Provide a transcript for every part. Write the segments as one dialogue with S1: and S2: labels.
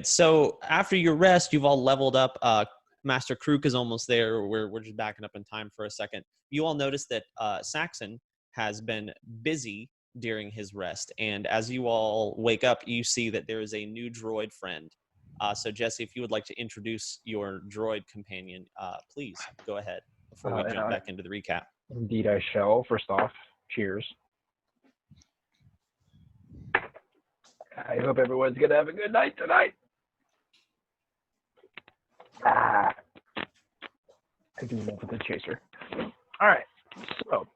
S1: So after your rest, you've all leveled up. Master Krook is almost there. We're just backing up in time for a second. You all notice that Saxon has been busy during his rest, and as you all wake up, you see that there is a new droid friend. So Jesse, if you would like to introduce your droid companion, please go ahead before we jump back into the recap.
S2: Indeed, I shall. First off, cheers. I hope everyone's going to have a good night tonight. I do love a good chaser. All right, so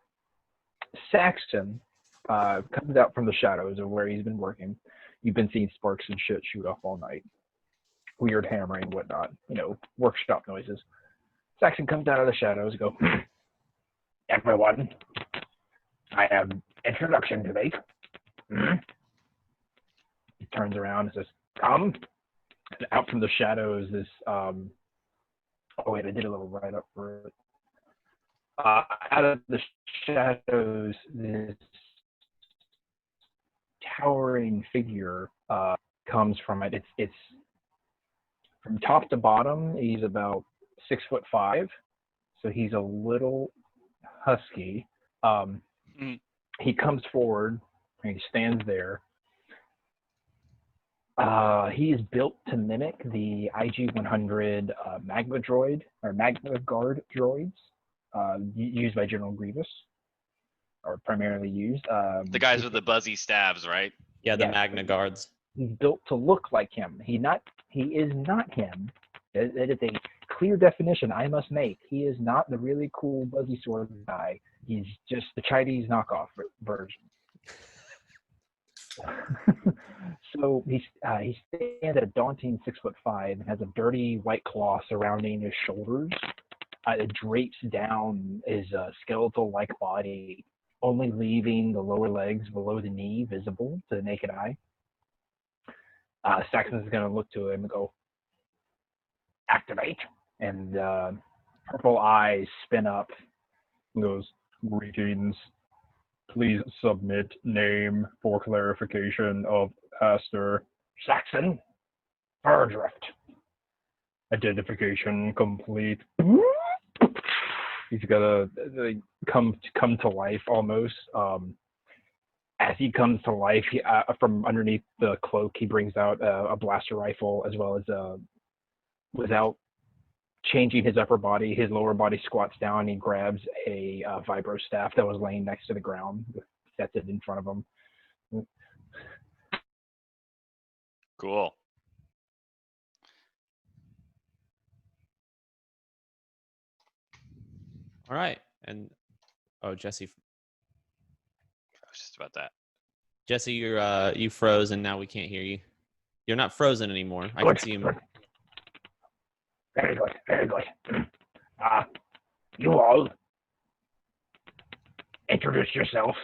S2: Saxon comes out from the shadows of where he's been working. You've been seeing sparks and shit shoot off all night. Weird hammering, whatnot, workshop noises. Saxon comes out of the shadows and goes, everyone, I have an introduction to make. He turns around and says, come. And out from the shadows, this, oh wait, I did a little write-up for it. Out of the shadows, this towering figure comes from it. It's from top to bottom, he's about 6'5", so he's a little husky. He comes forward and he stands there. He is built to mimic the IG-100 Magma droid or Magma Guard droids used by General Grievous, or primarily used.
S3: The guys with the buzzy stabs, right?
S1: Yeah, the Magna Guards.
S2: He's built to look like him. He is not him. It is a clear definition I must make. He is not the really cool buzzy sword guy. He's just the Chinese knockoff version. So he stands at a daunting 6'5" and has a dirty white cloth surrounding his shoulders. It drapes down his skeletal-like body, only leaving the lower legs below the knee visible to the naked eye. Saxon's going to look to him and go, activate. And purple eyes spin up and goes, greetings. Please submit name for clarification of Pastor Saxon Fardrift. Identification complete. He's gonna come to life almost. As he comes to life, from underneath the cloak, he brings out a blaster rifle, as well as without changing his upper body, his lower body squats down. He grabs a vibro staff that was laying next to the ground, sets it in front of him.
S3: Cool.
S1: All right, and Jesse.
S3: I was just about that.
S1: Jesse, you froze, and now we can't hear you. You're not frozen anymore. I can see him.
S2: Very good, very good. You all introduce yourself.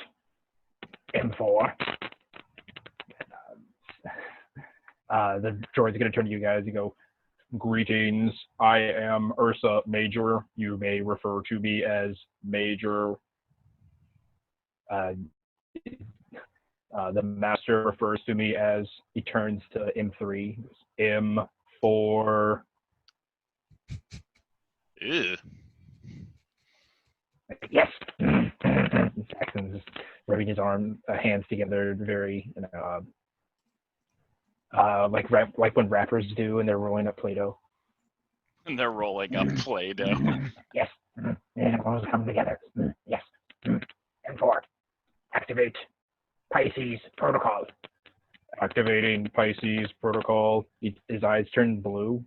S2: M4. The droid's going to turn to you guys and go, greetings, I am Ursa Major. You may refer to me as Major. The master refers to me as, he turns to M3, M4.
S3: Ew.
S2: Yes. Saxon's rubbing his hands together, very, like when rappers do, and they're rolling up Play-Doh.
S3: And they're rolling up Play-Doh.
S2: Yes. And all come together. Yes. M4. Activate Pisces protocol. Activating Pisces protocol. His eyes turn blue.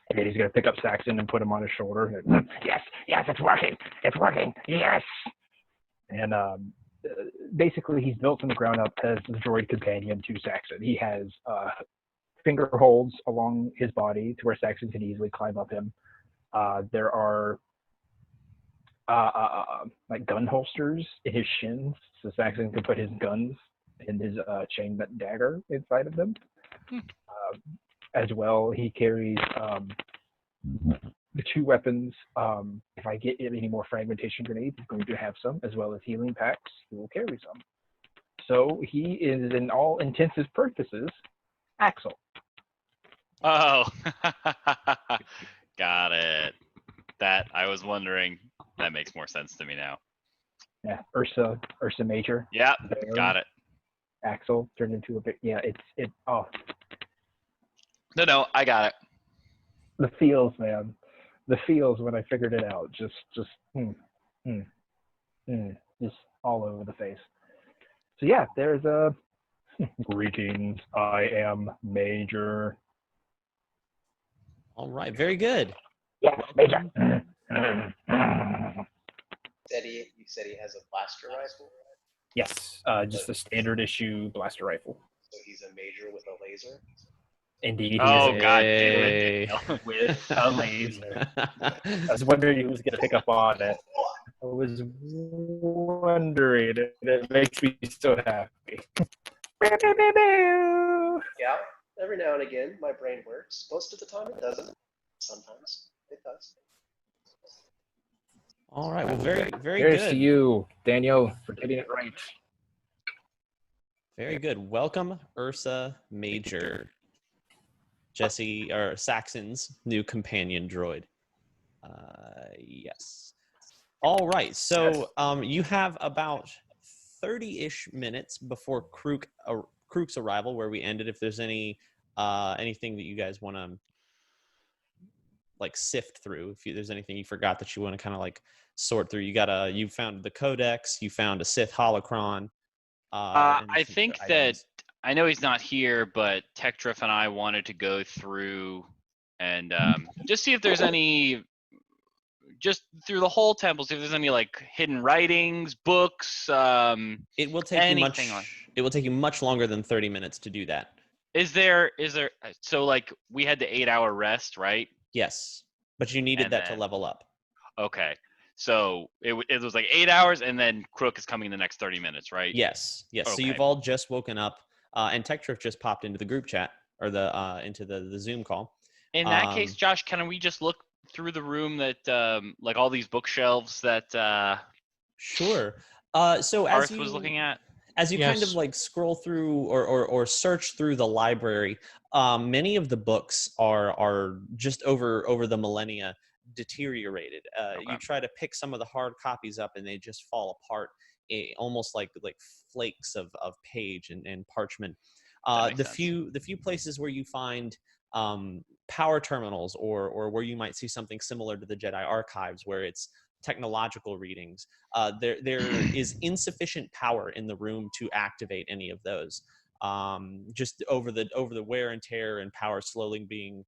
S2: And then he's going to pick up Saxon and put him on his shoulder. Yes, it's working. It's working. Yes. And basically, he's built from the ground up as the droid companion to Saxon. He has finger holds along his body to where Saxon can easily climb up him. There are like gun holsters in his shins, so Saxon can put his guns and his chain dagger inside of them. As well, he carries the two weapons. If I get any more fragmentation grenades, he's going to have some, as well as healing packs. He will carry some. So he is, in all intents and purposes, Axel.
S3: Oh, got it. That I was wondering. That makes more sense to me now.
S2: Yeah, Ursa Major.
S3: Yep,
S2: Bear,
S3: got it.
S2: Axel turned into a big. Yeah, oh,
S3: No, I got it.
S2: the feels, man. The feels when I figured it out. Just just all over the face. So yeah, there's a greetings. I am Major.
S1: All right, very good.
S2: Yes, Major.
S4: You said he has a blaster rifle,
S2: Yes, just a standard issue blaster rifle.
S4: so he's a major with a laser.
S2: Indeed, he
S3: Oh,
S2: is
S3: God damn it,
S1: Hey.
S3: Daniel.
S2: with a laser. I was wondering who was going to pick up on it. I was wondering, and it makes me so happy.
S4: Yeah, every now and again, my brain works. Most of the time, it doesn't. Sometimes it does.
S1: All right, well, very, very
S2: Here's
S1: good.
S2: to you, Daniel, for getting it right.
S1: Very good. Welcome, Ursa Major, Jesse or Saxon's new companion droid. Yes. All right. So you have about 30-ish minutes before Krook's arrival, where we ended. If there's anything that you guys want to like sift through, there's anything you forgot that you want to kind of like sort through, you found the Codex, you found a Sith holocron. And
S3: I
S1: some
S3: think
S1: other
S3: that
S1: items.
S3: I know he's not here, but Tektrif and I wanted to go through and just see if there's any, just through the whole temple, see if there's any like hidden writings, books,
S1: It will take you
S3: anything
S1: much.
S3: like.
S1: It will take you much longer than 30 minutes to do that.
S3: Is there? So like we had the 8-hour rest, right?
S1: Yes, but you needed
S3: And
S1: that to
S3: then
S1: level up.
S3: okay, so it was like 8 hours, and then Crook is coming in the next 30 minutes, right?
S1: Yes, yes. So
S3: Okay.
S1: you've all just woken up, and TechTrift just popped into the group chat or into the Zoom call.
S3: In that case, Josh, can we just look through the room that like all these bookshelves that
S1: Sure. So
S3: Tarth was looking at?
S1: as you kind of
S5: Yes.
S1: like scroll through or search through the library, many of the books are just over the millennia deteriorated.
S3: Okay.
S1: You try to pick some of the hard copies up and they just fall apart, almost like flakes of page and parchment.
S3: That
S1: The
S3: makes sense.
S1: few places where you find power terminals or where you might see something similar to the Jedi archives, where it's technological readings, there is insufficient power in the room to activate any of those. Just over the wear and tear and power slowly being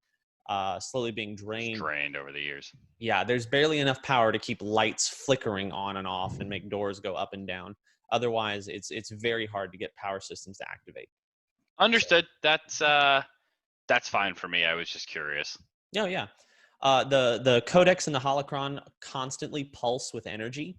S1: drained.
S3: Drained over the years.
S1: Yeah, there's barely enough power to keep lights flickering on and off and make doors go up and down. Otherwise, it's very hard to get power systems to activate.
S3: Understood. That's fine for me. I was just curious.
S1: Oh yeah. The codex and the holocron constantly pulse with energy.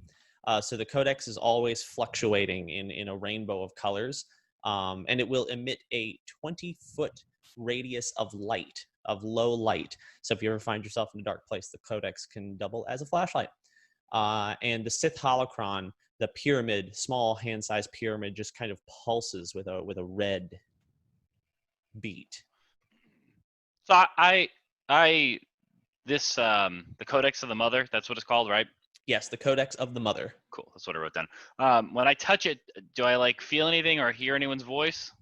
S1: So the codex is always fluctuating in a rainbow of colors, and it will emit a 20-foot radius of light, of low light. So if you ever find yourself in a dark place, the codex can double as a flashlight. And the Sith holocron, the pyramid, small hand-sized pyramid, just kind of pulses with a red beat.
S3: So the Codex of the Mother, that's what it's called, right?
S1: Yes, the Codex of the Mother.
S3: Cool. That's what I wrote down. When I touch it, do I like feel anything or hear anyone's voice?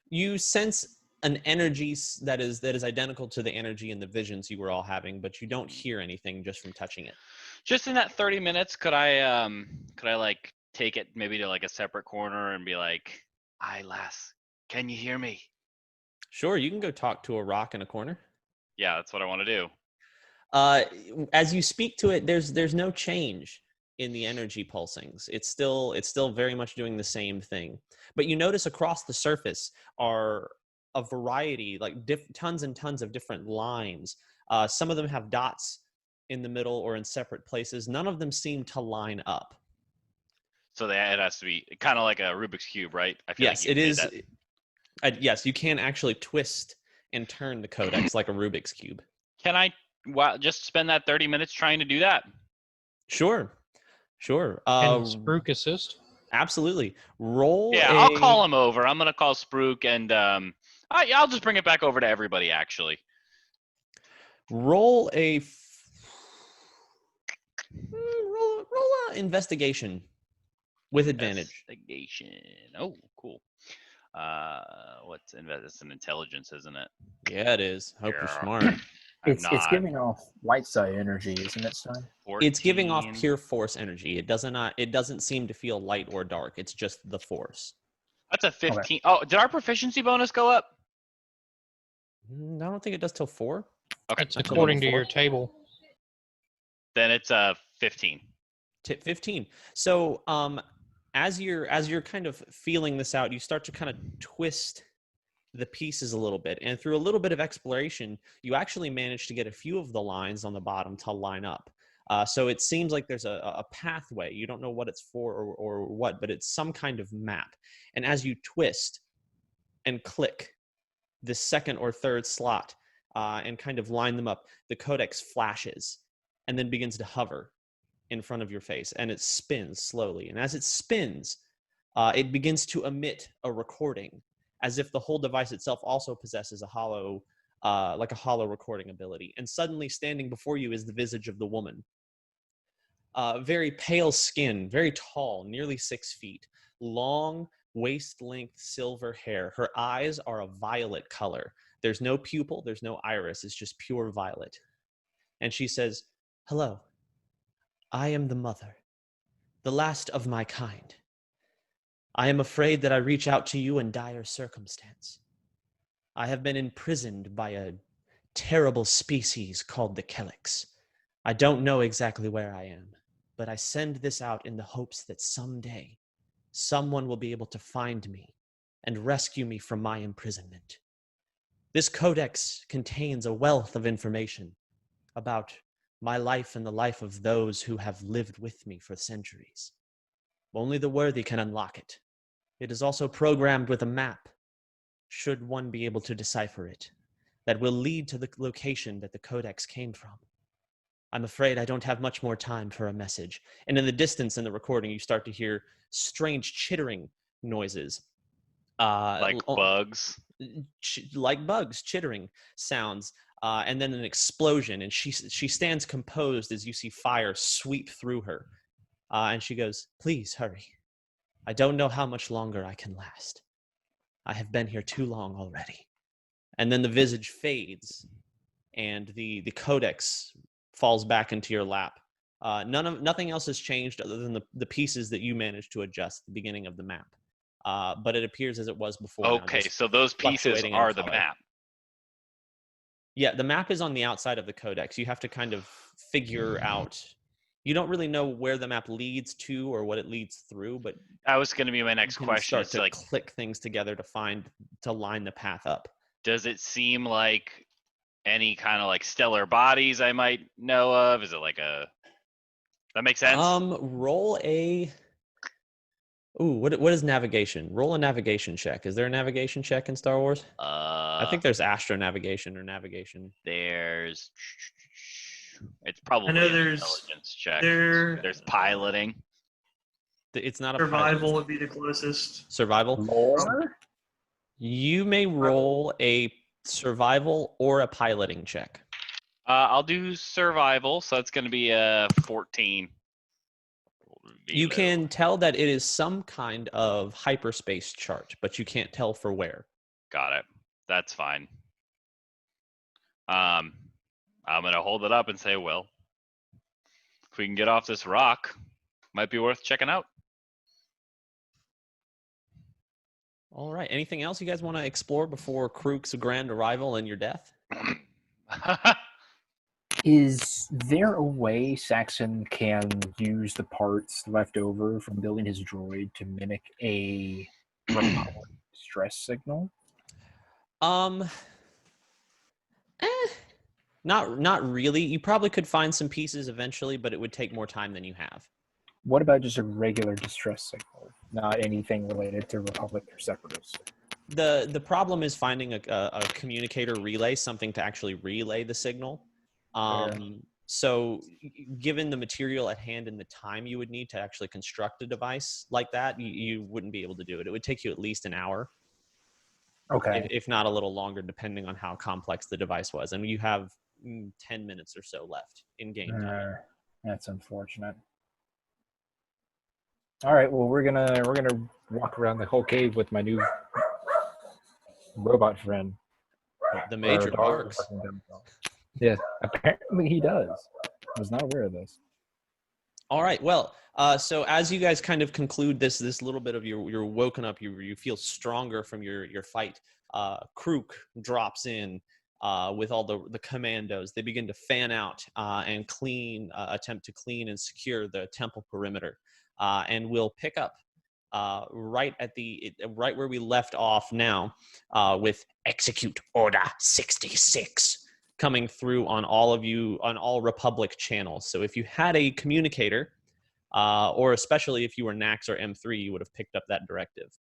S1: You sense an energy that is identical to the energy and the visions you were all having, but you don't hear anything just from touching it.
S3: Just in that 30 minutes, could I like take it maybe to like a separate corner and be like, "Aye, lass, can you hear me?"
S1: Sure, you can go talk to a rock in a corner.
S3: Yeah, that's what I want to do.
S1: As you speak to it, there's no change in the energy pulsings. It's still very much doing the same thing. But you notice across the surface are a variety, like tons and tons of different lines. Some of them have dots in the middle or in separate places. None of them seem to line up.
S3: So it has to be kind of like a Rubik's Cube, right? I feel
S1: Yes,
S3: like
S1: it is. Yes, you can actually twist and turn the codex like a Rubik's Cube.
S3: Can I just spend that 30 minutes trying to do that?
S1: Sure.
S5: Can Spruik assist?
S1: Absolutely. Roll.
S3: Yeah, I'll call him over. I'm gonna call Spruik, and I'll just bring it back over to everybody. Actually,
S1: Roll a roll a investigation with advantage.
S3: Investigation. Oh, cool. What's it's an intelligence, isn't it?
S1: Yeah, it is. Hope you're
S3: Yeah.
S1: smart.
S2: It's giving off light side energy, isn't it, son?
S3: 14.
S1: It's giving off pure force energy. It doesn't seem to feel light or dark. It's just the force.
S3: That's a 15. Okay. Oh, did our proficiency bonus go up?
S1: I don't think it does till 4.
S3: Okay.
S5: It's according to your table.
S3: Then it's a 15.
S1: 15. So as you're kind of feeling this out, you start to kind of twist the pieces a little bit, and through a little bit of exploration, you actually manage to get a few of the lines on the bottom to line up. So it seems like there's a pathway. You don't know what it's for or what, but it's some kind of map. And as you twist and click the second or third slot and kind of line them up, the codex flashes and then begins to hover in front of your face, and it spins slowly. And as it spins, it begins to emit a recording, as if the whole device itself also possesses a hollow recording ability. And suddenly, standing before you is the visage of the woman. Very pale skin, very tall, nearly 6 feet, long, waist-length silver hair. Her eyes are a violet color. There's no pupil, there's no iris, it's just pure violet. And she says, "Hello. I am the mother, the last of my kind. I am afraid that I reach out to you in dire circumstance. I have been imprisoned by a terrible species called the Kelix. I don't know exactly where I am, but I send this out in the hopes that someday someone will be able to find me and rescue me from my imprisonment. This codex contains a wealth of information about my life and the life of those who have lived with me for centuries. Only the worthy can unlock it. It is also programmed with a map, should one be able to decipher it, that will lead to the location that the codex came from. I'm afraid I don't have much more time for a message." And in the distance in the recording, you start to hear strange chittering noises.
S3: Like bugs?
S1: Like bugs, chittering sounds. And then an explosion, and she stands composed as you see fire sweep through her. And she goes, "Please hurry. I don't know how much longer I can last. I have been here too long already." And then the visage fades, and the codex falls back into your lap. Nothing else has changed other than the pieces that you managed to adjust at the beginning of the map. But it appears as it was before.
S3: Okay, so those pieces are the map.
S1: Yeah, the map is on the outside of the codex. You have to kind of figure out. You don't really know where the map leads to or what it leads through, but
S3: that was going to be my next question.
S1: Start to like click things together to line the path up.
S3: Does it seem like any kind of like stellar bodies I might know of? Is it like that makes sense?
S1: Roll a. Ooh, what is navigation? Roll a navigation check. Is there a navigation check in Star Wars? I think there's astronavigation or navigation.
S3: It's probably
S6: I know
S3: an
S6: there's
S3: intelligence check.
S6: There's
S3: piloting.
S1: It's not a
S6: survival would be the closest.
S1: Survival.
S2: Lore?
S1: You may roll a survival or a piloting check.
S3: I'll do survival, so it's going to be a 14.
S1: You can tell that it is some kind of hyperspace chart, but you can't tell for where.
S3: Got it. That's fine. I'm going to hold it up and say, well, if we can get off this rock, might be worth checking out.
S1: All right. Anything else you guys want to explore before Krook's grand arrival and your death?
S2: Is there a way Saxon can use the parts left over from building his droid to mimic a stress signal?
S1: Not really. You probably could find some pieces eventually, but it would take more time than you have.
S2: What about just a regular distress signal, not anything related to Republic or Separatists?
S1: The problem is finding a communicator relay, something to actually relay the signal. So given the material at hand and the time you would need to actually construct a device like that, you wouldn't be able to do it. It would take you at least an hour.
S2: Okay.
S1: If not a little longer, depending on how complex the device was. And you have 10 minutes or so left in game time.
S2: That's unfortunate. All right, well we're gonna walk around the whole cave with my new robot friend.
S1: The Major barks.
S2: Yeah, apparently he does. I was not aware of this.
S1: All right. Well, so as you guys kind of conclude this little bit of you're woken up, you feel stronger from your fight. Krook drops in with all the commandos. They begin to fan out and attempt to clean and secure the temple perimeter. And we'll pick up right where we left off now with Execute Order 66 coming through on all of you on all Republic channels. So if you had a communicator, or especially if you were Nax or M3, you would have picked up that directive.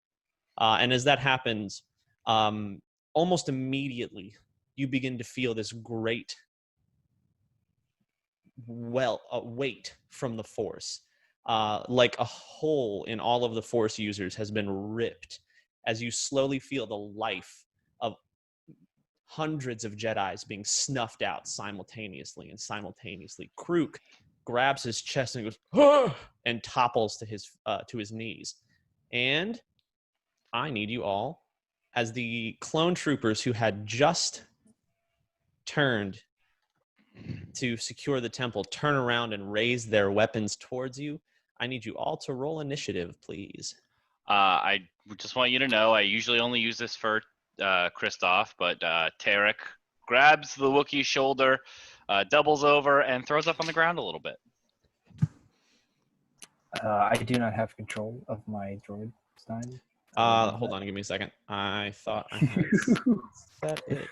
S1: And as that happens, almost immediately you begin to feel this great weight from the Force. Like a hole in all of the Force users has been ripped as you slowly feel the life of hundreds of Jedis being snuffed out simultaneously. Krook grabs his chest and goes, "Ah!" and topples to his knees. And I need you all, as the clone troopers who had just turned to secure the temple, turn around and raise their weapons towards you. I need you all to roll initiative, please.
S3: I just want you to know I usually only use this for Kristoff, but Tarek grabs the Wookiee's shoulder, doubles over, and throws up on the ground a little bit.
S2: I do not have control of my droid, Stein.
S1: Hold on, give me a second. I thought I had set it.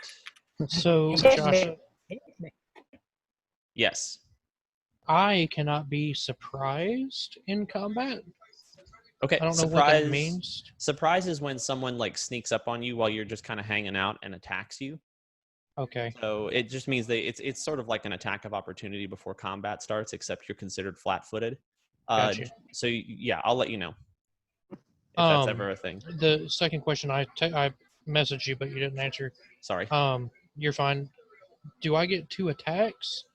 S5: So, Josh,
S1: Yes.
S5: I cannot be surprised in combat.
S1: Okay.
S5: I don't know what that means.
S1: Surprise is when someone like sneaks up on you while you're just kind of hanging out and attacks you.
S5: Okay.
S1: So it just means that it's sort of like an attack of opportunity before combat starts, except you're considered flat-footed.
S5: Gotcha.
S1: So yeah, I'll let you know if that's ever a thing.
S5: The second question I messaged you, but you didn't answer.
S1: Sorry.
S5: You're fine. Do I get 2 attacks?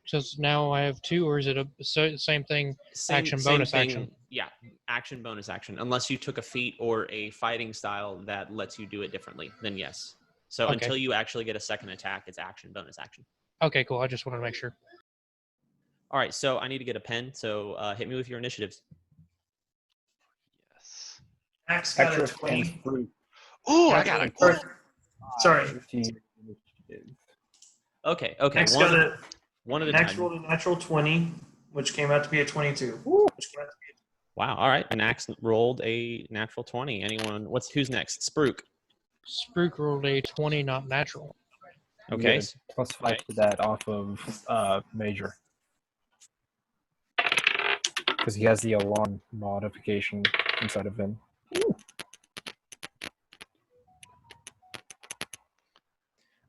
S5: Because now I have 2, or is it the same thing? Action, bonus, action.
S1: Yeah, action, bonus, action. Unless you took a feat or a fighting style that lets you do it differently, then yes. So
S5: Okay.
S1: Until you actually get a second attack, it's action, bonus, action.
S5: Okay, cool. I just wanted to make sure.
S1: All right, so I need to get a pen. So hit me with your initiatives.
S3: Yes.
S6: Max got a 20.
S3: Ooh, I got a.
S6: Sorry.
S1: Okay.
S6: Max got a
S1: one at a
S6: Max
S1: time.
S6: rolled a natural 20, which came out to be a 22. Which came out to be
S1: Wow. All right. Nax rolled a natural 20. Who's next? Spruik.
S5: Spruik rolled a 20, not natural.
S1: Okay.
S2: Plus 5 to that off of Major. Because he has the alarm modification inside of him.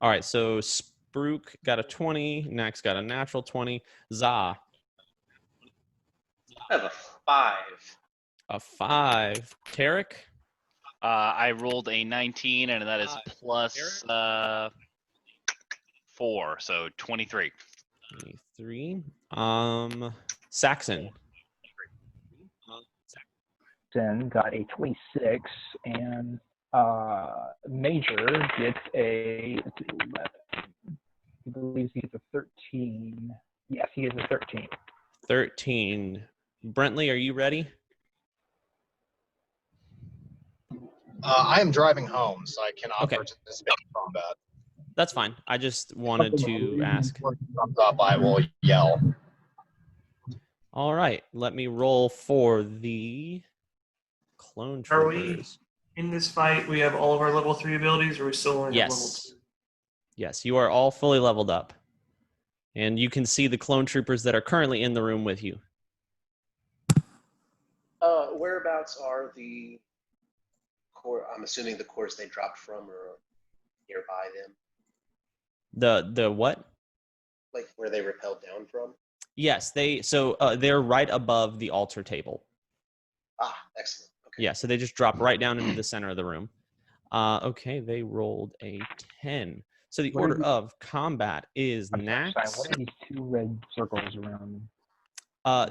S1: All right. So Spruik got a 20. Nax got a natural 20. Za.
S4: I have a 5.
S1: A 5. Tarek.
S3: I rolled a 19, and that is plus 4, so 23.
S1: 23. Saxon.
S2: Then got a 26, and Major gets a 11. He believes he gets a 13. Yes, he is a 13.
S1: 13. Brentley, are you ready?
S7: I am driving home, so I cannot
S1: Okay.
S7: participate in combat.
S1: That's fine. I just wanted to ask.
S7: When it comes up, I will yell.
S1: All right. Let me roll for the clone
S6: Are we
S1: troopers.
S6: in this fight? We have all of our level 3 abilities, or are we still only have level
S1: Yes.
S6: 2?
S1: Yes, you are all fully leveled up. And you can see the clone troopers that are currently in the room with you.
S4: Whereabouts are the core? I'm assuming the cores they dropped from are nearby them,
S1: The what?
S4: like where they rappelled down from.
S1: Yes, they're right above the altar table.
S4: Ah, excellent. Okay.
S1: Yeah, so they just drop right down into the center of the room. Okay, they rolled a 10. So the
S2: What are
S1: order
S2: these-
S1: of combat is
S2: I'm sorry,
S1: Nax.
S2: what are these 2 red circles around?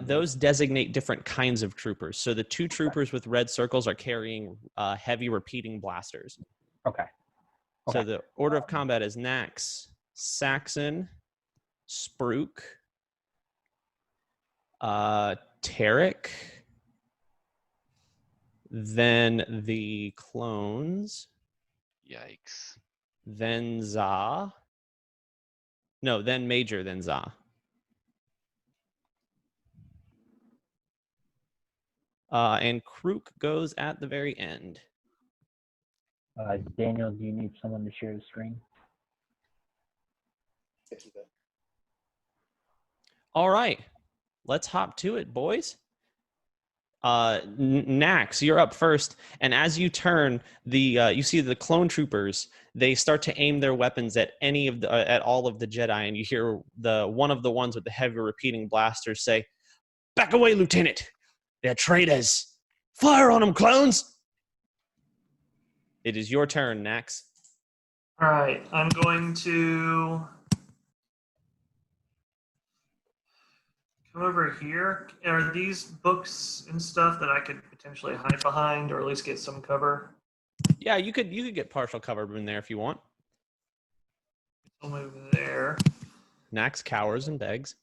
S1: Those designate different kinds of troopers. So the 2 troopers with red circles are carrying heavy repeating blasters.
S2: Okay.
S1: So
S2: Okay.
S1: the order of combat is Nax, Saxon, Spruik, Tarek, then the clones,
S3: Yikes.
S1: then Za. No, then Major, then Za. And Krook goes at the very end.
S2: Daniel, do you need someone to share the screen?
S4: Thank you, Ben.
S1: All right, let's hop to it, boys. Nax, you're up first, and as you turn, you see the clone troopers. They start to aim their weapons at at all of the Jedi, and you hear one of the ones with the heavy repeating blasters say, "Back away, Lieutenant! They're traitors! Fire on them, clones!" It is your turn, Nax.
S6: All right, I'm going to come over here. Are these books and stuff that I could potentially hide behind, or at least get some cover?
S1: Yeah, you could get partial cover in there if you want.
S6: I'll move there.
S1: Nax cowers and begs.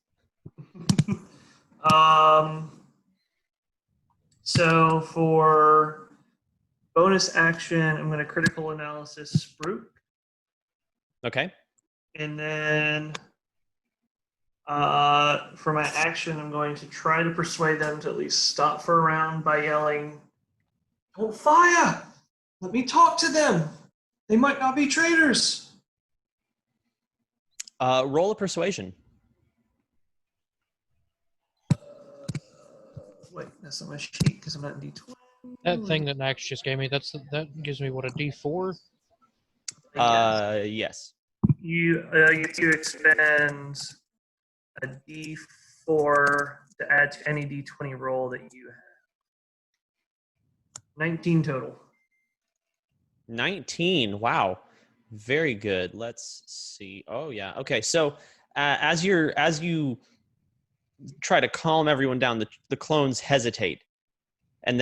S6: So for bonus action, I'm going to critical analysis Spruik.
S1: Okay.
S6: And then for my action, I'm going to try to persuade them to at least stop for a round by yelling, "Don't fire! Let me talk to them. They might not be traitors."
S1: Roll a persuasion.
S6: Wait, that's on my sheet because I'm not in D20.
S5: That thing that Max just gave me, that gives me what, a D4?
S1: Yes.
S6: You expend a D4 to add to any D20 roll that you have. 19 total.
S1: 19. Wow. Very good. Let's see. Oh yeah. Okay. So as you try to calm everyone down, the clones hesitate, and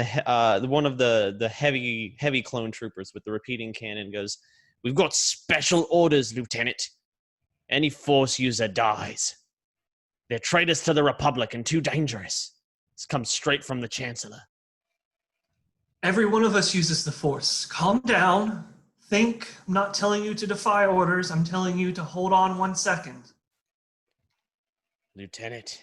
S1: one of the heavy clone troopers with the repeating cannon goes, "We've got special orders, Lieutenant. Any Force user dies. They're traitors to the Republic and too dangerous. This comes straight from the Chancellor."
S6: Every one of us uses the Force. Calm down. Think. I'm not telling you to defy orders. I'm telling you to hold on 1 second.
S1: Lieutenant,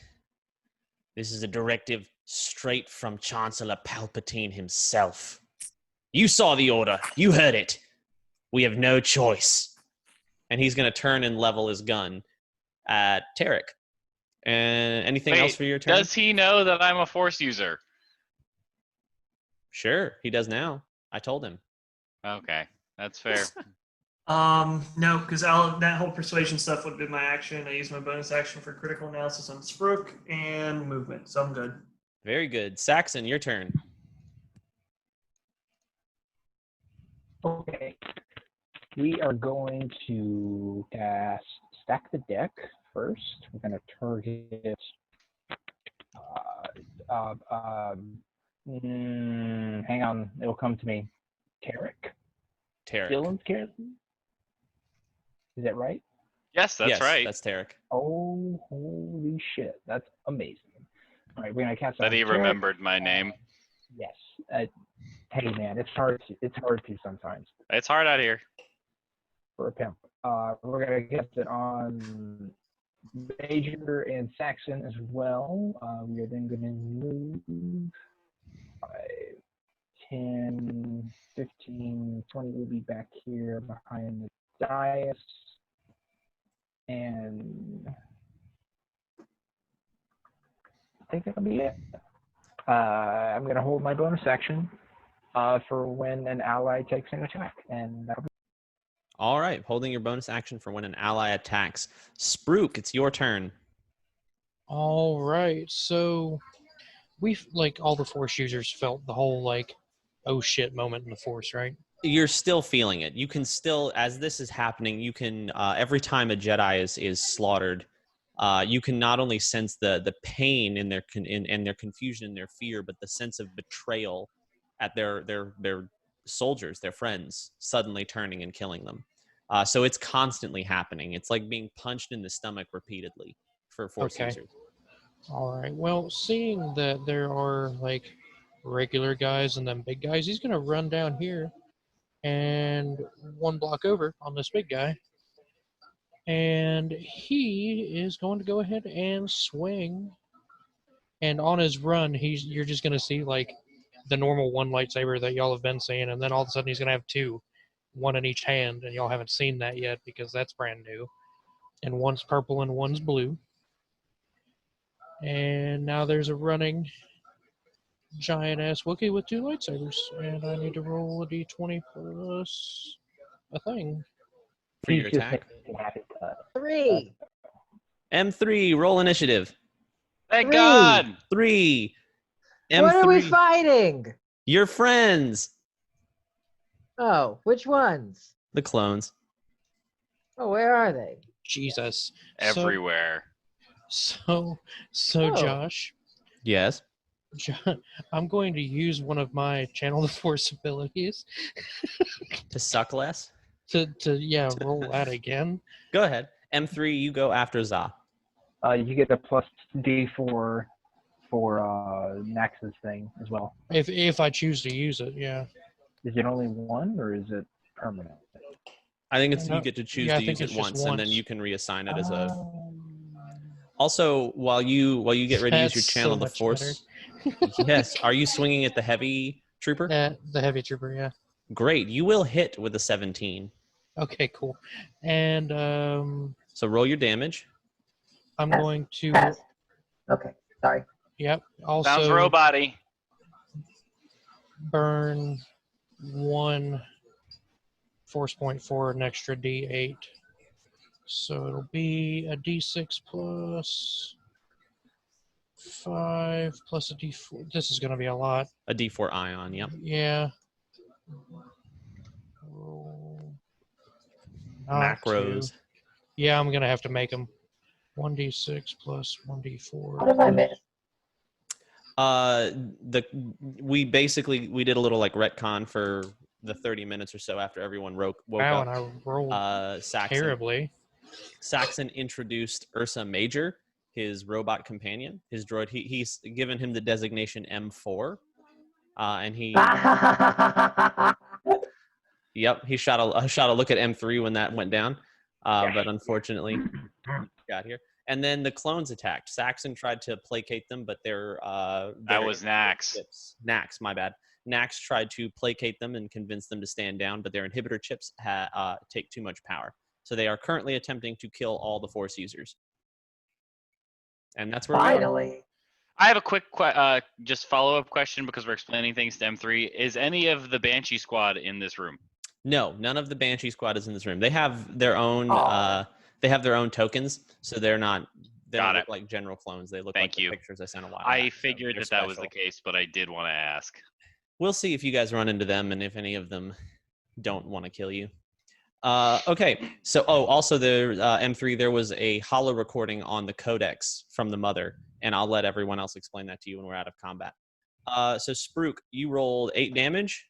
S1: this is a directive straight from Chancellor Palpatine himself. You saw the order. You heard it. We have no choice. And he's going to turn and level his gun at Tarek. And anything else for your turn?
S3: Does he know that I'm a Force user?
S1: Sure, he does now. I told him.
S3: Okay, that's fair.
S6: No, because that whole persuasion stuff would have been my action. I used my bonus action for critical analysis on Spruik and movement, so I'm good.
S1: Very good. Saxon, your turn.
S2: Okay. We are going to cast Stack the Deck first. We're going to target. Hang on, it'll come to me. Tarek. Dylan's character. Is that right?
S3: Yes, that's right.
S1: That's Tarek.
S2: Oh, holy shit! That's amazing. All right, we're gonna cast.
S3: That he
S2: Tarek.
S3: remembered my name.
S2: Yes. Hey man, it's hard to sometimes
S3: It's hard out here.
S2: for a pimp. We're gonna cast it on Major and Saxon as well. We are then gonna move 5, 10, 15, 20 will be back here behind the dais. And I think that'll be it. I'm going to hold my bonus action for when an ally takes an attack. And that'll be
S1: All right, holding your bonus action for when an ally attacks. Spruik, it's your turn.
S5: All right, so we've, like, all the Force users felt the whole, like, oh shit moment in the Force, right?
S1: You're still feeling it. You can still, as this is happening, you can every time a Jedi is slaughtered, you can not only sense the pain in their in their confusion and their fear, but the sense of betrayal at their soldiers, their friends, suddenly turning and killing them. So it's constantly happening. It's like being punched in the stomach repeatedly for Force
S5: Okay.
S1: users.
S5: All right. Well, seeing that there are like regular guys and then big guys, he's gonna run down here and one block over on this big guy, and he is going to go ahead and swing. And on his run, you're just gonna see like the normal one lightsaber that y'all have been seeing, and then all of a sudden he's gonna have two, one in each hand, and y'all haven't seen that yet because that's brand new. And one's purple and one's blue. And now there's a running giant ass Wookiee with two lightsabers, and I need to roll a d20 plus a thing.
S1: For your
S2: He's just
S1: attack.
S2: making happy
S8: 3.
S1: M3, roll initiative.
S3: Thank
S8: 3.
S3: God.
S1: 3. M3.
S8: What are we fighting?
S1: Your friends.
S8: Oh, which ones?
S1: The clones.
S8: Oh, where are they?
S5: Jesus.
S3: Everywhere.
S5: So
S8: Oh.
S5: Josh,
S1: Yes.
S5: I'm going to use one of my channel the force abilities
S1: To suck less.
S5: to roll that again.
S1: Go ahead. M3, you go after Za.
S2: You get a plus D4 for Max's thing as well.
S5: If I choose to use it, yeah.
S2: Is it only one or is it permanent?
S1: I think it's
S5: No,
S1: you get to choose
S5: yeah, I
S1: to
S5: think
S1: use it
S5: it's just
S1: once, and then
S5: once.
S1: you can reassign it as a. Also, while you get ready to use your
S5: That's
S1: channel
S5: so
S1: the
S5: much
S1: force. Yes. Are you swinging at the heavy trooper?
S5: The heavy trooper, yeah.
S1: Great. You will hit with a 17.
S5: Okay, cool. And
S1: So roll your damage.
S5: I'm
S8: Pass.
S5: going to
S8: Pass. Okay, sorry.
S5: Yep.
S3: Sounds
S5: Also
S3: robot-y.
S5: burn 1 force point for an extra D8. So it'll be a D6 plus 5 plus a D4. This is going to be a lot.
S1: A D4 ion. Yep.
S5: Yeah. Roll not
S1: Macros.
S5: 2. Yeah, I'm going to have to make them. 1D6 plus
S8: What if
S5: 1D4.
S8: I miss?
S1: We did a little like retcon for the 30 minutes or so after everyone woke
S5: Wow,
S1: up.
S5: and I rolled terribly.
S1: Saxon introduced Ursa Major, his robot companion, his droid. He's given him the designation M4, and he he shot a look at M3 when that went down, but unfortunately got here. And then the clones attacked. Saxon tried to placate them, but they're
S3: That was Nax.
S1: Nax, my bad. Nax tried to placate them and convince them to stand down, but their inhibitor chips take too much power. So they are currently attempting to kill all the Force users. And that's where we are.
S8: Finally.
S3: I have a quick just follow-up question because we're explaining things to M3. Is any of the Banshee squad in this room?
S1: No, none of the Banshee squad is in this room. They have their own
S8: Aw.
S1: they have their own tokens, so they
S3: Got
S1: don't
S3: it.
S1: look like general clones. They look
S3: Thank
S1: like
S3: you.
S1: the pictures I sent a while
S3: I
S1: back. So
S3: figured
S1: they're
S3: that was the
S1: special.
S3: case, but I did want to ask.
S1: We'll see if you guys run into them and if any of them don't want to kill you. Okay, so also the M3, there was a holo recording on the codex from the mother, and I'll let everyone else explain that to you when we're out of combat. So Spruik, you rolled 8 damage.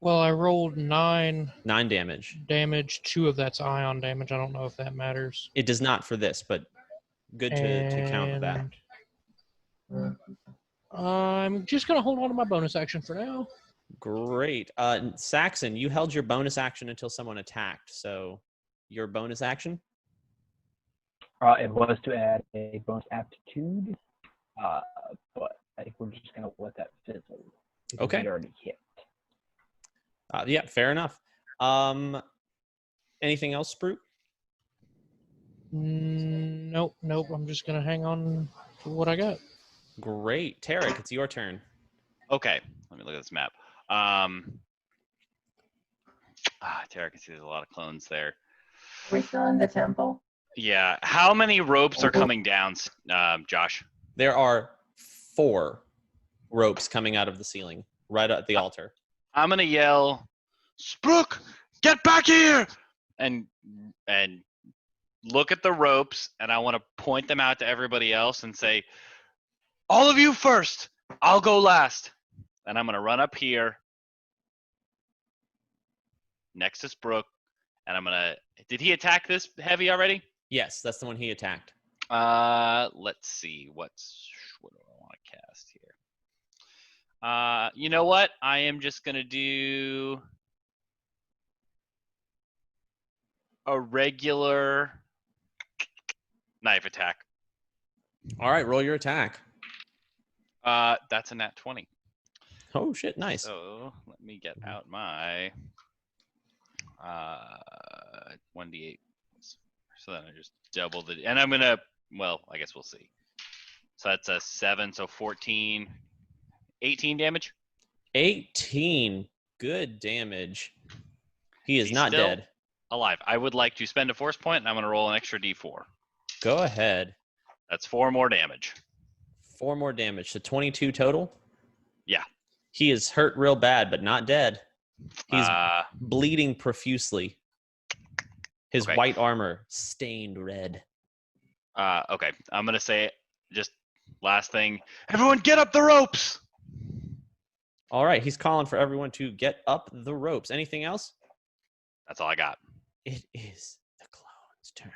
S5: Well, I rolled 9
S1: damage.
S5: 2 of that's ion damage. I don't know if that matters.
S1: It does not for this, but good to count that.
S5: And I'm just going to hold on to my bonus action for now.
S1: Great. Saxon, you held your bonus action until someone attacked. So your bonus action?
S2: It was to add a bonus aptitude, but I think we're just going to let that fizzle. because
S1: Okay.
S2: we already hit.
S1: Yeah, fair enough. Anything else, Sprout?
S5: Nope. I'm just gonna hang on to what I got.
S1: Great. Tarek, it's your turn.
S3: Okay, let me look at this map. Tarek, I can see there's a lot of clones there.
S8: Are we still in the temple?
S3: Yeah, how many ropes are coming down, Josh?
S1: There are 4 ropes coming out of the ceiling, right at the altar.
S3: I'm gonna yell, Sprook, get back here! And look at the ropes, and I want to point them out to everybody else and say, all of you first. I'll go last. And I'm going to run up here next to Sprook, and I'm going to... Did he attack this heavy already?
S1: Yes, that's the one he attacked.
S3: Let's see. What do I want to cast here? You know what? I am just going to do a regular knife attack.
S1: All right, roll your attack.
S3: That's a nat 20.
S1: Oh shit, nice.
S3: So let me get out my 1d8. So then I just double the, and I'm gonna, well, I guess we'll see. So that's a 7, so 14, 18 damage.
S1: 18. Good damage. He is
S3: He's
S1: not
S3: still
S1: dead.
S3: Alive. I would like to spend a force point, and I'm gonna roll an extra d4.
S1: Go ahead.
S3: That's 4 more damage.
S1: 4 more damage. So 22 total?
S3: Yeah.
S1: He is hurt real bad, but not dead. He's
S3: Uh,
S1: bleeding profusely. His
S3: Okay.
S1: white armor stained red.
S3: Okay. I'm gonna say just last thing. Everyone, get up the ropes.
S1: All right, he's calling for everyone to get up the ropes. Anything else?
S3: That's all I got.
S1: It is the clone's turn.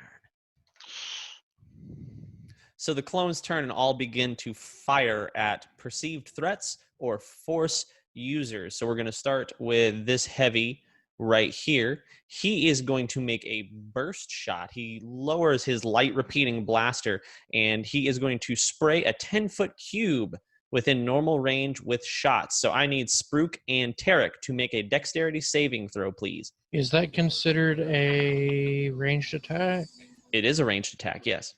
S1: So the clones turn and all begin to fire at perceived threats or force users. So we're going to start with this heavy right here. He is going to make a burst shot. He lowers his light repeating blaster, and he is going to spray a 10-foot cube within normal range with shots. So I need Sprook and Tarek to make a dexterity saving throw, please.
S5: Is that considered a ranged attack?
S1: It is a ranged attack, yes.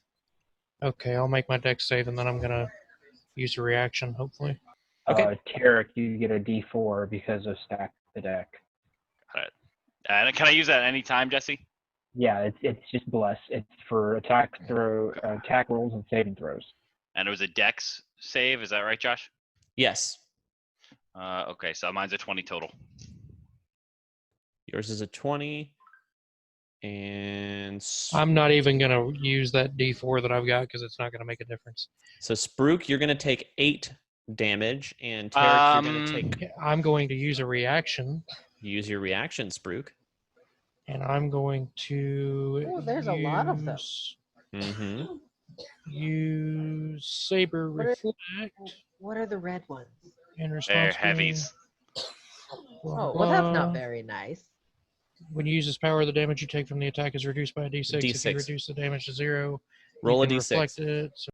S5: Okay, I'll make my dex save, and then I'm going to use a reaction, hopefully.
S1: Okay.
S2: Tarek, you get a D4 because of stack the deck.
S3: Got it. And can I use that any time, Jesse?
S2: Yeah, it's just bless. It's for attack rolls and saving throws.
S3: And it was a dex save. Is that right, Josh?
S1: Yes.
S3: Okay, so mine's a 20 total.
S1: Yours is a 20. And
S5: I'm not even going to use that D4 that I've got because it's not going to make a difference.
S1: so Sprook, you're going to take 8 damage, and Tarek, you're going to take...
S5: I'm going to use a reaction,
S1: Use your reaction, Sprook.
S5: and I'm going to
S8: Oh, there's a lot of them.
S1: Mm-hmm.
S5: Use Saber
S8: What are-
S5: Reflect
S8: What are the red ones?
S5: in response.
S3: They're
S5: to-
S3: heavies.
S8: Oh, well, that's not
S5: Uh,
S8: very nice.
S5: When you use this power, the damage you take from the attack is reduced by a D6. If you
S1: D6.
S5: reduce the damage to 0,
S1: Roll a
S5: you can
S1: D6.
S5: reflect it. So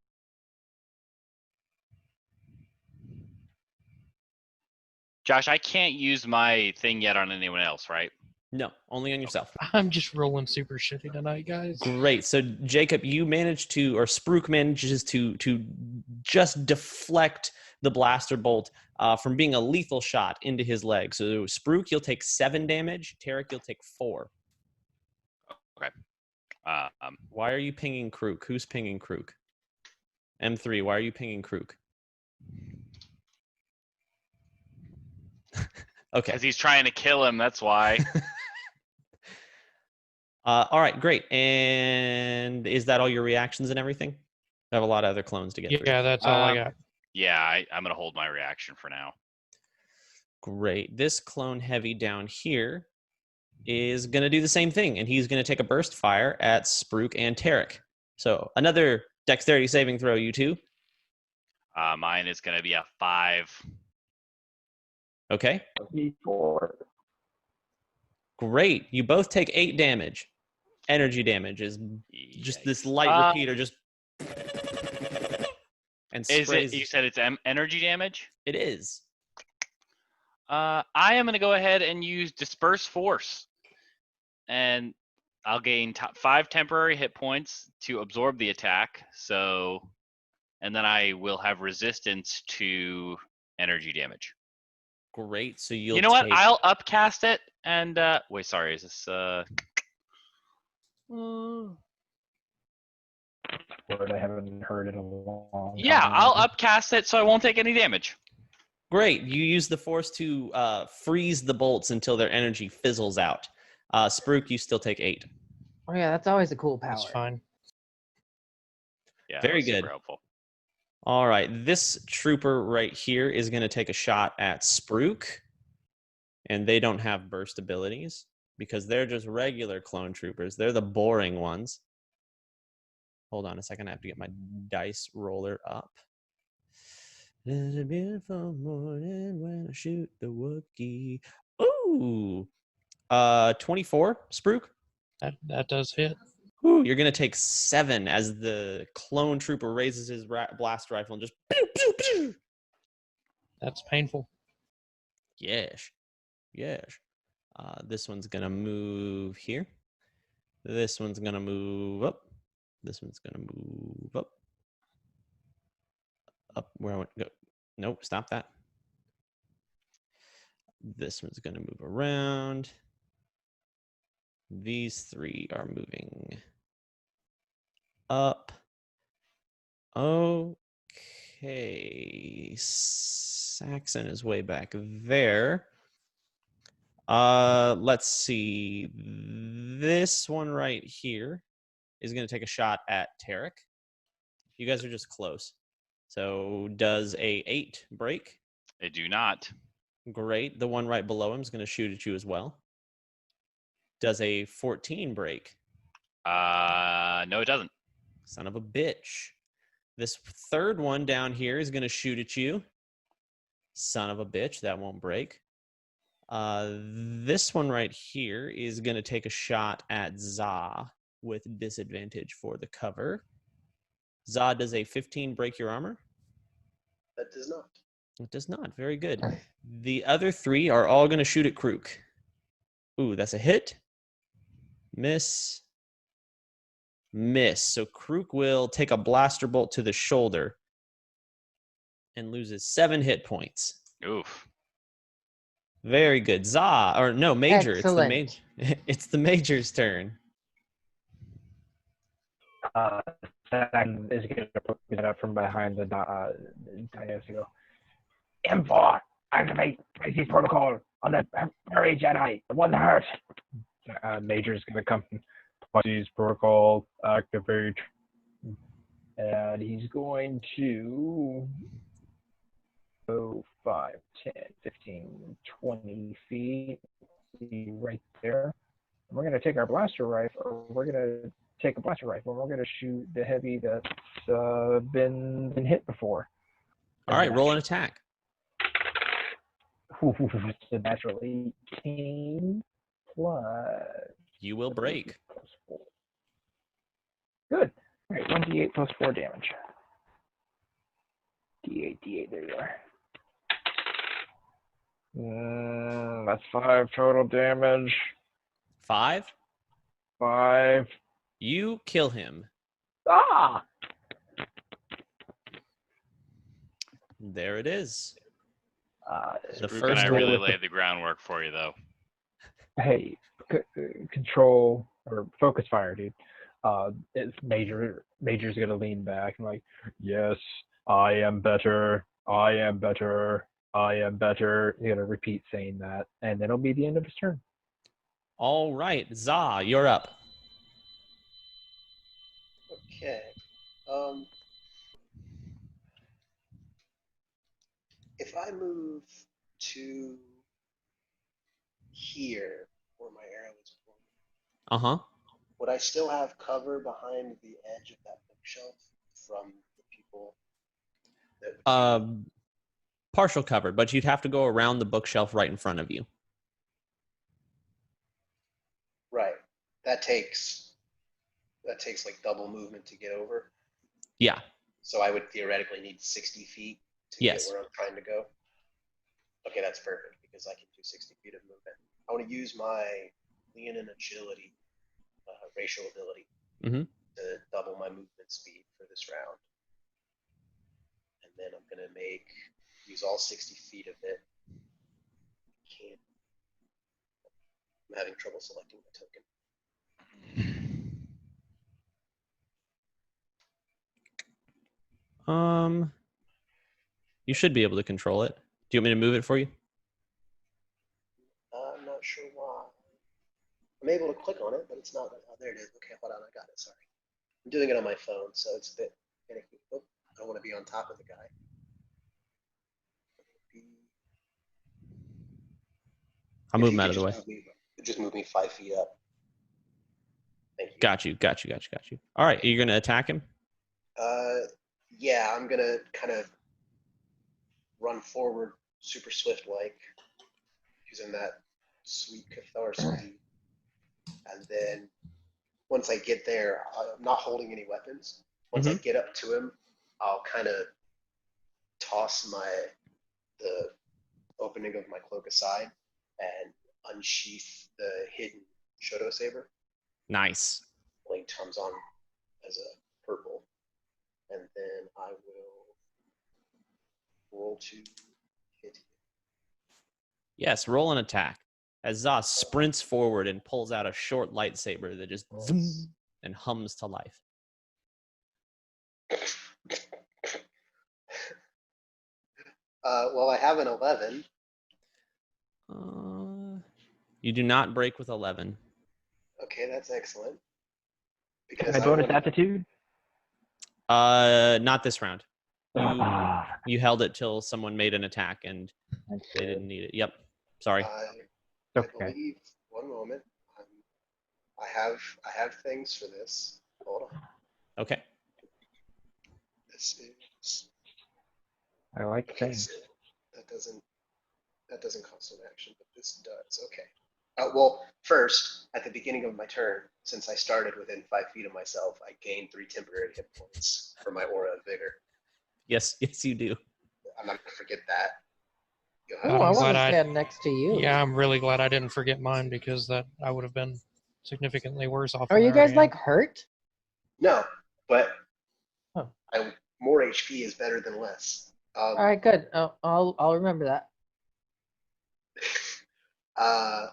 S3: Josh, I can't use my thing yet on anyone else, right?
S1: No, only on yourself.
S5: I'm just rolling super shitty tonight, guys.
S1: Great. So Jacob, you managed to, or Sprook manages to just deflect the blaster bolt from being a lethal shot into his leg. So Sprook, you'll take 7 damage. Tarek, you'll take 4.
S3: Okay.
S1: Why are you pinging Krook? Who's pinging Krook? M3, why are you pinging Krook? Okay.
S3: Because he's trying to kill him, that's why.
S1: All right, great. And is that all your reactions and everything? I have a lot of other clones to get through.
S5: Yeah, that's all I got.
S3: Yeah, I'm going to hold my reaction for now.
S1: Great. This clone heavy down here is going to do the same thing, and he's going to take a burst fire at Sprook and Tarek. So another dexterity saving throw, you two.
S3: Mine is going to be a 5.
S1: Okay.
S2: D4.
S1: Great. You both take 8 damage. Energy damage is just this light repeater just and
S3: Is
S1: sprays.
S3: it? You said it's energy damage?
S1: It is.
S3: I am going to go ahead and use Disperse Force. And I'll gain 5 temporary hit points to absorb the attack. So, and then I will have resistance to energy damage.
S1: Great. So you'll
S3: You know what?
S1: take...
S3: I'll upcast it and wait, sorry, is this
S2: Word I haven't heard in a long
S3: yeah,
S2: time.
S3: I'll upcast it so I won't take any damage.
S1: Great. You use the force to freeze the bolts until their energy fizzles out. Spruik, you still take 8.
S8: Oh yeah, that's always a cool power.
S5: That's fine.
S3: Yeah,
S1: Very
S3: that was
S1: good.
S3: super helpful.
S1: All right. This trooper right here is going to take a shot at Spruik. And they don't have burst abilities because they're just regular clone troopers. They're the boring ones. Hold on a second. I have to get my dice roller up. There's a beautiful morning when I shoot the Wookiee. Ooh. 24, Spruik.
S5: That does hit.
S1: Ooh, you're going to take 7 as the clone trooper raises his blast rifle and just pew, pew, pew.
S5: That's painful.
S1: Yes. Yes. This one's going to move here. This one's going to move up. This one's going to move up. Up where I want to go. Nope, stop that. This one's going to move around. These 3 are moving up. Okay. Saxon is way back there. Let's see. This one right here is going to take a shot at Tarek. You guys are just close. So does a 8 break?
S3: They do not.
S1: Great. The one right below him is going to shoot at you as well. Does a 14 break?
S3: No, it doesn't.
S1: Son of a bitch. This third one down here is going to shoot at you. Son of a bitch. That won't break. This one right here is going to take a shot at Za with disadvantage for the cover. Za, does a 15 break your armor?
S4: That does not.
S1: It does not. Very good. The other 3 are all going to shoot at Krook. Ooh, that's a hit. Miss. Miss. So Krook will take a blaster bolt to the shoulder and loses 7 hit points.
S3: Oof.
S1: Very good. Za, or no, Major.
S8: Excellent.
S1: It's the Major's turn.
S2: Saxon is going to put that up from behind the Dynasty. M4, activate Pisces protocol on the Furry Jedi, the one that hurt. Major's going to come. Pisces protocol, activate. And he's going to go 5, 10, 15, 20 feet. Right there. And we're going to take our blaster rifle. We're going to take a blaster rifle and we're going to shoot the heavy that's been hit before.
S1: All right, roll an attack.
S2: It's a natural 18 plus.
S1: You will break.
S2: Plus 4. Good. All right, 1d8 plus 4 damage. D8, there you are. That's 5 total damage.
S1: 5.
S2: 5.
S1: You kill him.
S2: Ah!
S1: There it is. The
S3: Spruik
S1: first
S3: and I
S1: one
S3: really
S1: with the-
S3: laid the groundwork for you, though.
S2: Hey, control or focus fire, dude. It's Major's gonna lean back and like, yes, I am better. I am better. I am better. He's gonna repeat saying that, and then it'll be the end of his turn.
S1: All right, Za, you're up.
S4: Okay. If I move to here where my arrow is pointing,
S1: Uh-huh.
S4: would I still have cover behind the edge of that bookshelf from the people that would
S1: Partial cover, but you'd have to go around the bookshelf right in front of you.
S4: Right. That takes like double movement to get over.
S1: Yeah.
S4: So I would theoretically need 60 feet to
S1: Yes.
S4: get where I'm trying to go. Okay, that's perfect because I can do 60 feet of movement. I want to use my lean and agility, racial ability, to double my movement speed for this round. And then I'm going to use all 60 feet of it. I'm having trouble selecting the token.
S1: You should be able to control it. you want me to move it for you?
S4: I'm not sure why. I'm able to click on it, but it's not. Oh, there it is. Okay, hold on. I got it. Sorry. I'm doing it on my phone, so it's a bit finicky. Oh, I don't want to be on top of the guy.
S1: I'll move him out of the way.
S4: Just move me 5 feet up. Thank you.
S1: Got you. All right, are you going to attack him?
S4: Yeah, I'm going to kind of run forward super swift like, using that sweet catharsis. And then once I get there, I'm not holding any weapons. Once I get up to him, I'll kind of toss the opening of my cloak aside and unsheath the hidden Shoto saber.
S1: Nice.
S4: Blade comes on as a purple, and then I will roll to hit.
S1: Yes, roll an attack. As Zah sprints forward and pulls out a short lightsaber that just zoom and hums to life.
S4: Well, I have an 11.
S1: You do not break with 11.
S4: Okay, that's excellent.
S2: Can I bonus aptitude?
S1: Not this round.
S2: Ah,
S1: You held it till someone made an attack and they didn't need it. Yep. Sorry.
S4: I
S2: okay.
S4: believe. One moment. I have things for this. Hold on.
S1: Okay.
S4: This is.
S2: I like things.
S4: That doesn't cost an action, but this does. Okay. Well, first, at the beginning of my turn, since I started within 5 feet of myself, I gained 3 temporary hit points for my aura of vigor.
S1: Yes, you do.
S4: I'm not gonna forget that.
S8: Oh, I want
S5: glad
S8: to
S5: I-
S8: stand next to you.
S5: Yeah, I'm really glad I didn't forget mine because that I would have been significantly worse off.
S8: Are
S5: than I
S8: you guys
S5: already am.
S8: like hurt?
S4: No, but
S8: Huh.
S4: More HP is better than less.
S8: All right, good. I'll remember that. Oh,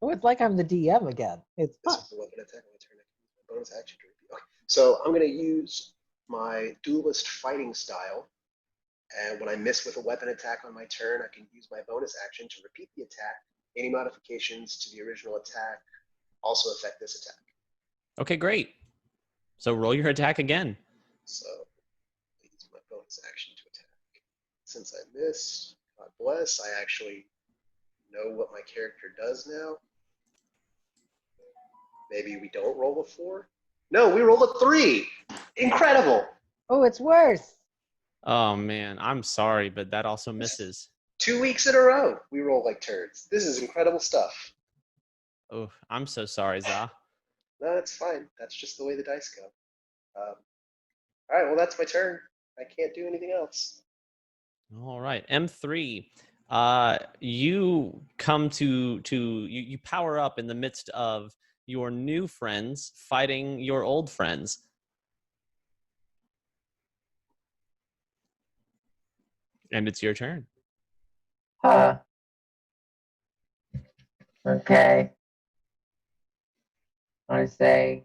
S8: it's like I'm the DM again. It's
S4: This
S8: fun.
S4: is the weapon attack on my turn. I can use my bonus action to repeat. Okay. So I'm going to use my duelist fighting style. And when I miss with a weapon attack on my turn, I can use my bonus action to repeat the attack. Any modifications to the original attack also affect this attack.
S1: Okay, great. So roll your attack again.
S4: So I use my bonus action to attack. Since I missed, God bless, I actually know what my character does now. Maybe we don't roll a 4? No, we roll a 3. Incredible.
S8: Oh, it's worse.
S1: Oh man, I'm sorry, but that also misses.
S4: 2 weeks in a row, we roll like turds. This is incredible stuff.
S1: Oh, I'm so sorry, Zah.
S4: No, that's fine. That's just the way the dice go. All right, well, that's my turn. I can't do anything else.
S1: All right, M3. You come to you power up in the midst of your new friends fighting your old friends. And it's your turn.
S8: Okay. I say,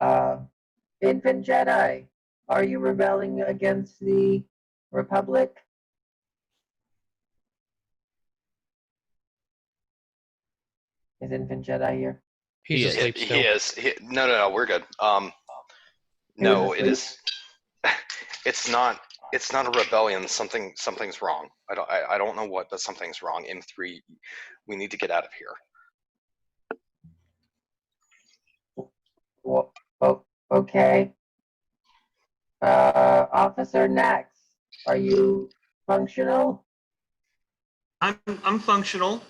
S8: Infant Jedi, are you rebelling against the Republic? Is Infant Jedi here?
S5: He's
S1: He is.
S5: asleep still.
S9: He is. No, we're good. No, it
S8: asleep?
S9: is. It's not. It's not a rebellion. Something's wrong. I don't know what, but something's wrong. M3, we need to get out of here.
S8: Well, oh, okay. Officer Nax, are you functional?
S6: I'm functional.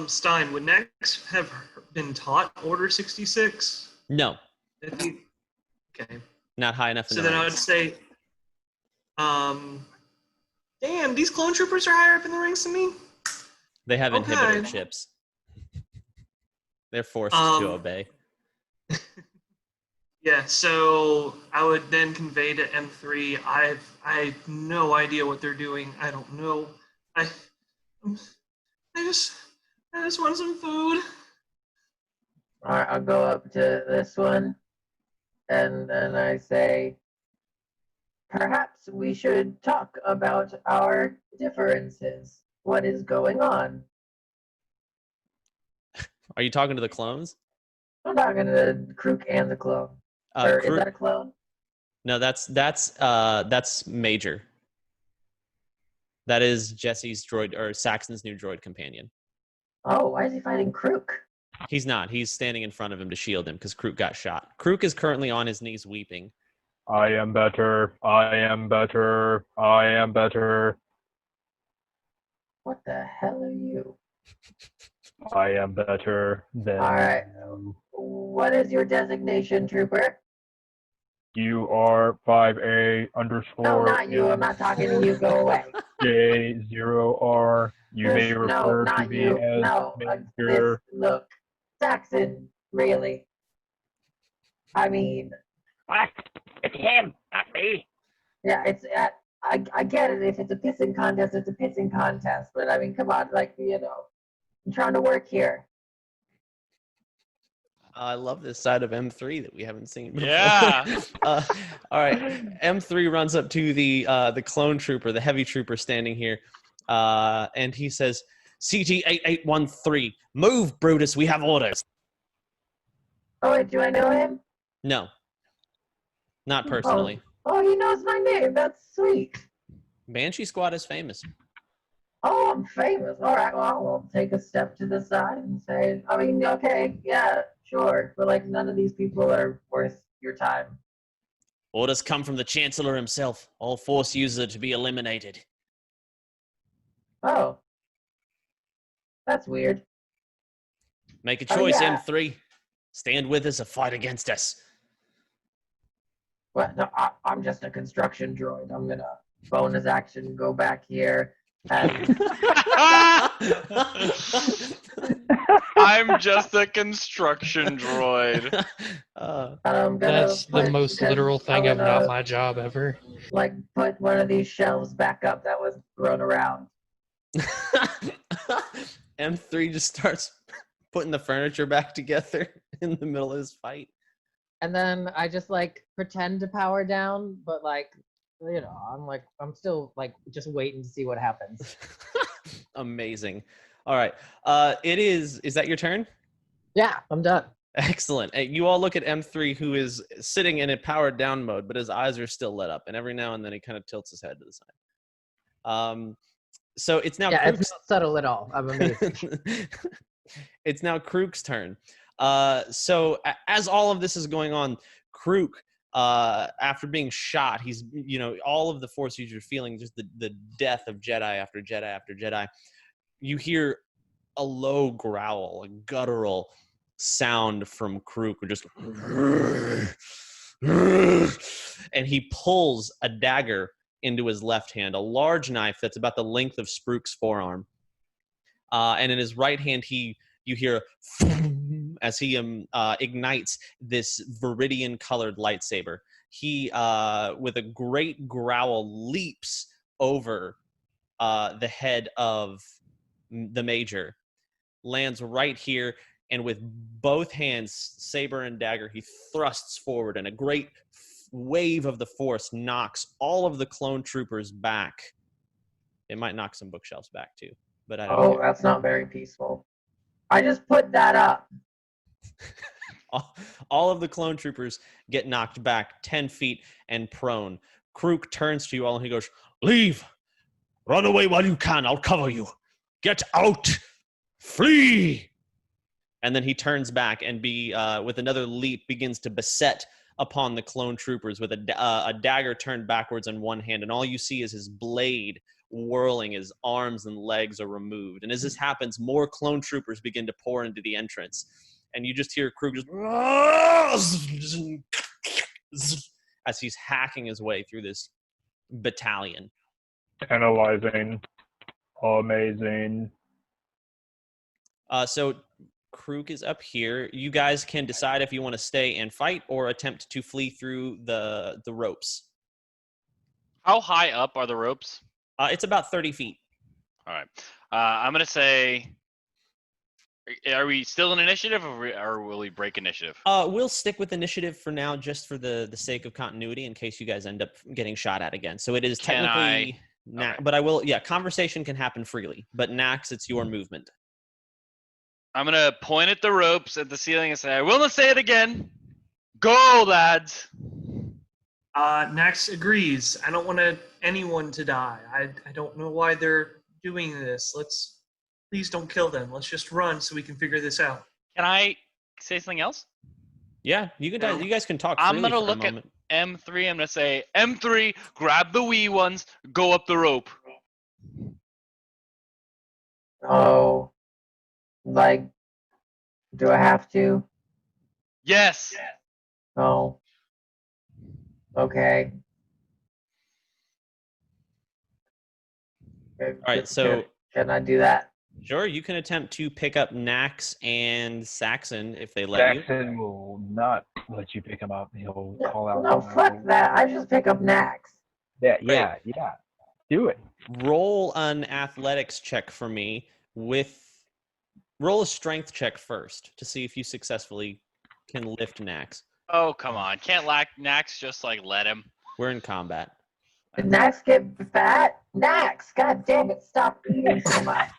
S6: Stein, would Nex have been taught Order 66?
S1: No,
S6: Okay.
S1: not high enough in
S6: So
S1: the
S6: then I would
S1: ranks.
S6: say, damn, these clone troopers are higher up in the ranks than me?
S1: They have
S6: Okay.
S1: inhibitor chips. They're forced to obey.
S6: Yeah, so I would then convey to M3, I have no idea what they're doing. I don't know. I just want some food.
S8: All right, I'll go up to this one, and then I say, perhaps we should talk about our differences. What is going on?
S1: Are you talking to the clones?
S8: I'm talking to Krook and the clone. Or is
S1: Krook-
S8: that a clone?
S1: No, that's Major. That is Jesse's droid or Saxon's new droid companion.
S8: Oh, why is he fighting Krook?
S1: He's not. He's standing in front of him to shield him because Krook got shot. Krook is currently on his knees weeping.
S2: I am better. I am better. I am better.
S8: What the hell are you?
S2: I am better than
S8: All right.
S2: them.
S8: What is your designation, Trooper?
S2: You are 5A underscore.
S8: No, not you. I'm not talking to you. Go away.
S2: J0R. You may
S8: No,
S2: refer to
S8: not
S2: me
S8: you.
S2: as
S8: No,
S2: Major.
S8: look, Saxon, really. I mean,
S2: What? It's him, not me.
S8: yeah, I get it. If it's a pissing contest, it's a pissing contest. But I mean, come on, like, I'm trying to work here.
S1: I love this side of M3 that we haven't seen before.
S3: Yeah.
S1: All right. M3 runs up to the clone trooper, the heavy trooper standing here, and he says, CT-8813, move, Brutus, we have orders.
S8: Oh, wait, do I know him?
S1: No. Not personally.
S8: Oh, he knows my name. That's sweet.
S1: Banshee Squad is famous.
S8: Oh, I'm famous. All right, well, I'll take a step to the side and say, I mean, okay, yeah, sure. But, like, none of these people are worth your time.
S1: Orders come from the Chancellor himself. All Force users are to be eliminated.
S8: Oh. That's weird.
S1: Make a
S8: Oh,
S1: choice,
S8: yeah.
S1: M3. Stand with us or fight against us.
S8: Well, no, I'm just a construction droid. I'm going to bonus action go back here. And
S3: I'm just a construction droid.
S8: I'm gonna
S5: That's the most literal thing of not my job ever.
S8: Like, put one of these shelves back up that was thrown around.
S1: M3 just starts putting the furniture back together in the middle of his fight.
S8: And then I just, like, pretend to power down, but, like, I'm still, like, just waiting to see what happens.
S1: Amazing. All right. Is that your turn?
S8: Yeah, I'm done.
S1: Excellent. You all look at M3, who is sitting in a powered down mode, but his eyes are still lit up, and every now and then he kind of tilts his head to the side. So it's now Krook's...
S8: it's not subtle at all. I'm amazed.
S1: It's now Krook's turn. So as all of this is going on, Krook, after being shot, he's, all of the Force users feeling just the death of Jedi after Jedi after Jedi. You hear a low growl, a guttural sound from Krook, just, and he pulls a dagger into his left hand, a large knife that's about the length of Sprook's forearm. And in his right hand, you hear as he ignites this viridian-colored lightsaber. He, with a great growl, leaps over the head of the Major, lands right here, and with both hands, saber and dagger, he thrusts forward, and a great wave of the Force knocks all of the clone troopers back. It might knock some bookshelves back, too. But I don't care.
S8: That's not very peaceful. I just put that up.
S1: All of the clone troopers get knocked back 10 feet and prone. Krook turns to you all and he goes, "Leave! Run away while you can. I'll cover you. Get out! Flee!" And then he turns back and with another leap begins to beset upon the clone troopers with a dagger turned backwards in one hand. And all you see is his blade whirling, his arms and legs are removed. And as this happens, more clone troopers begin to pour into the entrance. And you just hear Krook just as he's hacking his way through this battalion.
S2: Analyzing. Amazing.
S1: So Krook is up here. You guys can decide if you want to stay and fight or attempt to flee through the ropes.
S3: How high up are the ropes?
S1: It's about 30 feet.
S3: All right. I'm going to say Are we still in initiative, or will we break initiative?
S1: We'll stick with initiative for now, just for the sake of continuity, in case you guys end up getting shot at again. So it is
S3: Can
S1: technically
S3: okay.
S1: but I will. Yeah, conversation can happen freely, but Nax, it's your movement.
S3: I'm gonna point at the ropes at the ceiling and say, "I will not say it again. Go, lads."
S6: Nax agrees. I don't want anyone to die. I don't know why they're doing this. Please don't kill them. Let's just run so we can figure this out.
S3: Can I say something else?
S1: Yeah, you can.
S6: No.
S1: You guys can talk
S3: I'm
S1: freely
S3: gonna
S1: for a
S3: look at
S1: moment.
S3: M3. I'm gonna say, M3, grab the wee ones, go up the rope.
S8: Oh, like, do I have to?
S3: Yes.
S8: Oh, okay.
S1: All right, so
S8: Can I do that?
S1: sure, you can attempt to pick up Nax and Saxon if they let you.
S2: Jackson will not let you pick him up. He'll call out.
S8: No, fuck that. I just pick up Nax.
S2: Yeah. Do it.
S1: Roll an athletics check for me roll a strength check first to see if you successfully can lift Nax.
S3: Oh, come on. Can't Nax just like let him?
S1: We're in combat.
S8: Did Nax get fat? Nax, god damn it, stop eating so much.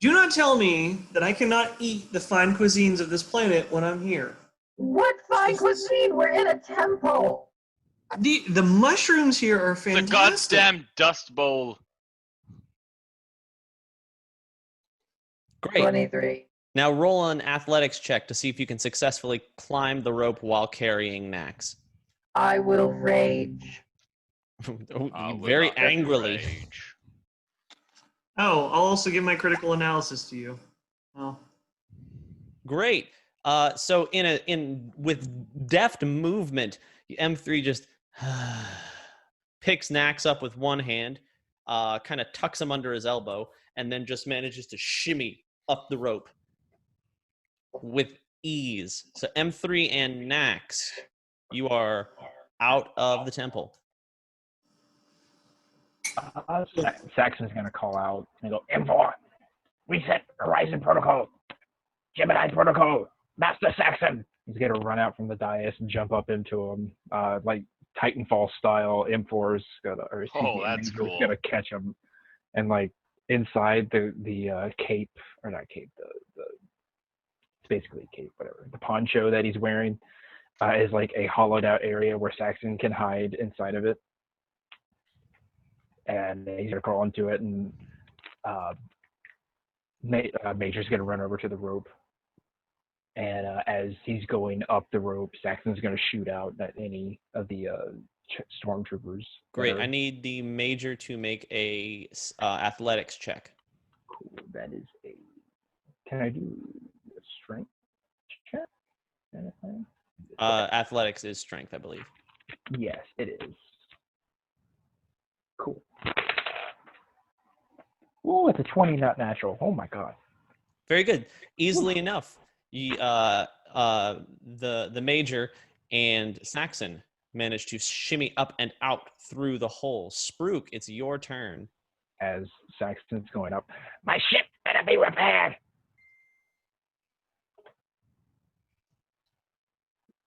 S6: Do not tell me that I cannot eat the fine cuisines of this planet when I'm here.
S8: What fine cuisine? We're in a temple.
S6: The mushrooms here are fantastic.
S3: The goddamn dust bowl.
S1: Great.
S8: 23.
S1: Now roll an athletics check to see if you can successfully climb the rope while carrying Nax.
S8: I will rage.
S1: Very angrily.
S3: Rage.
S6: Oh, I'll also give my critical analysis to you. Oh.
S1: Great. So with deft movement, M3 just picks Nax up with one hand, kind of tucks him under his elbow, and then just manages to shimmy up the rope with ease. So M3 and Nax, you are out of the temple.
S2: Saxon's gonna call out and go, M4, reset Horizon Protocol, Gemini Protocol, Master Saxon. He's gonna run out from the dais and jump up into him, like Titanfall style. M4's
S3: That's cool.
S2: gonna catch him, and like inside the cape, or not cape, the it's basically a cape, whatever, the poncho that he's wearing is like a hollowed out area where Saxon can hide inside of it. And he's gonna crawl into it, and Major's gonna run over to the rope. And as he's going up the rope, Saxon's gonna shoot out at any of the stormtroopers.
S1: Great. I need the Major to make a athletics check.
S2: Cool. That is a. Can I do a strength check? Anything?
S1: Athletics is strength, I believe.
S2: Yes, it is. Cool. Oh, it's a 20, not natural. Oh my god.
S1: Very good. Easily enough. The Major and Saxon managed to shimmy up and out through the hole. Spruik, it's your turn.
S2: As Saxon's going up, my ship better be repaired.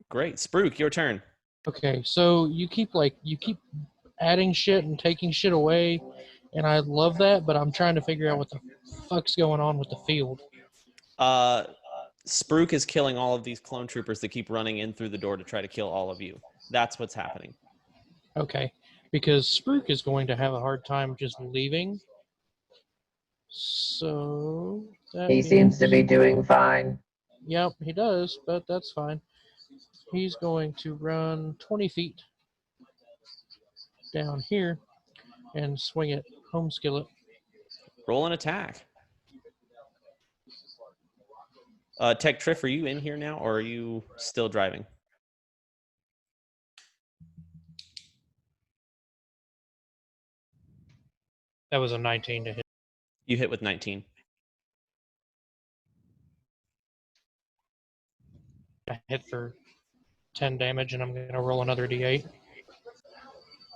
S1: Great. Spruik, your turn.
S5: Okay, so you keep adding shit and taking shit away, and I love that, but I'm trying to figure out what the fuck's going on with the field.
S1: Spruik is killing all of these clone troopers that keep running in through the door to try to kill all of you. That's what's happening.
S5: Okay, because Spruik is going to have a hard time just leaving. So
S8: He seems to be doing fine.
S5: Yep, he does, but that's fine. He's going to run 20 feet down here and swing it home skillet.
S1: Roll an attack. Tech Triff, are you in here now, or are you still driving?
S5: That was a 19 to hit.
S1: You hit with 19.
S5: I hit for 10 damage, and I'm going to roll another d8.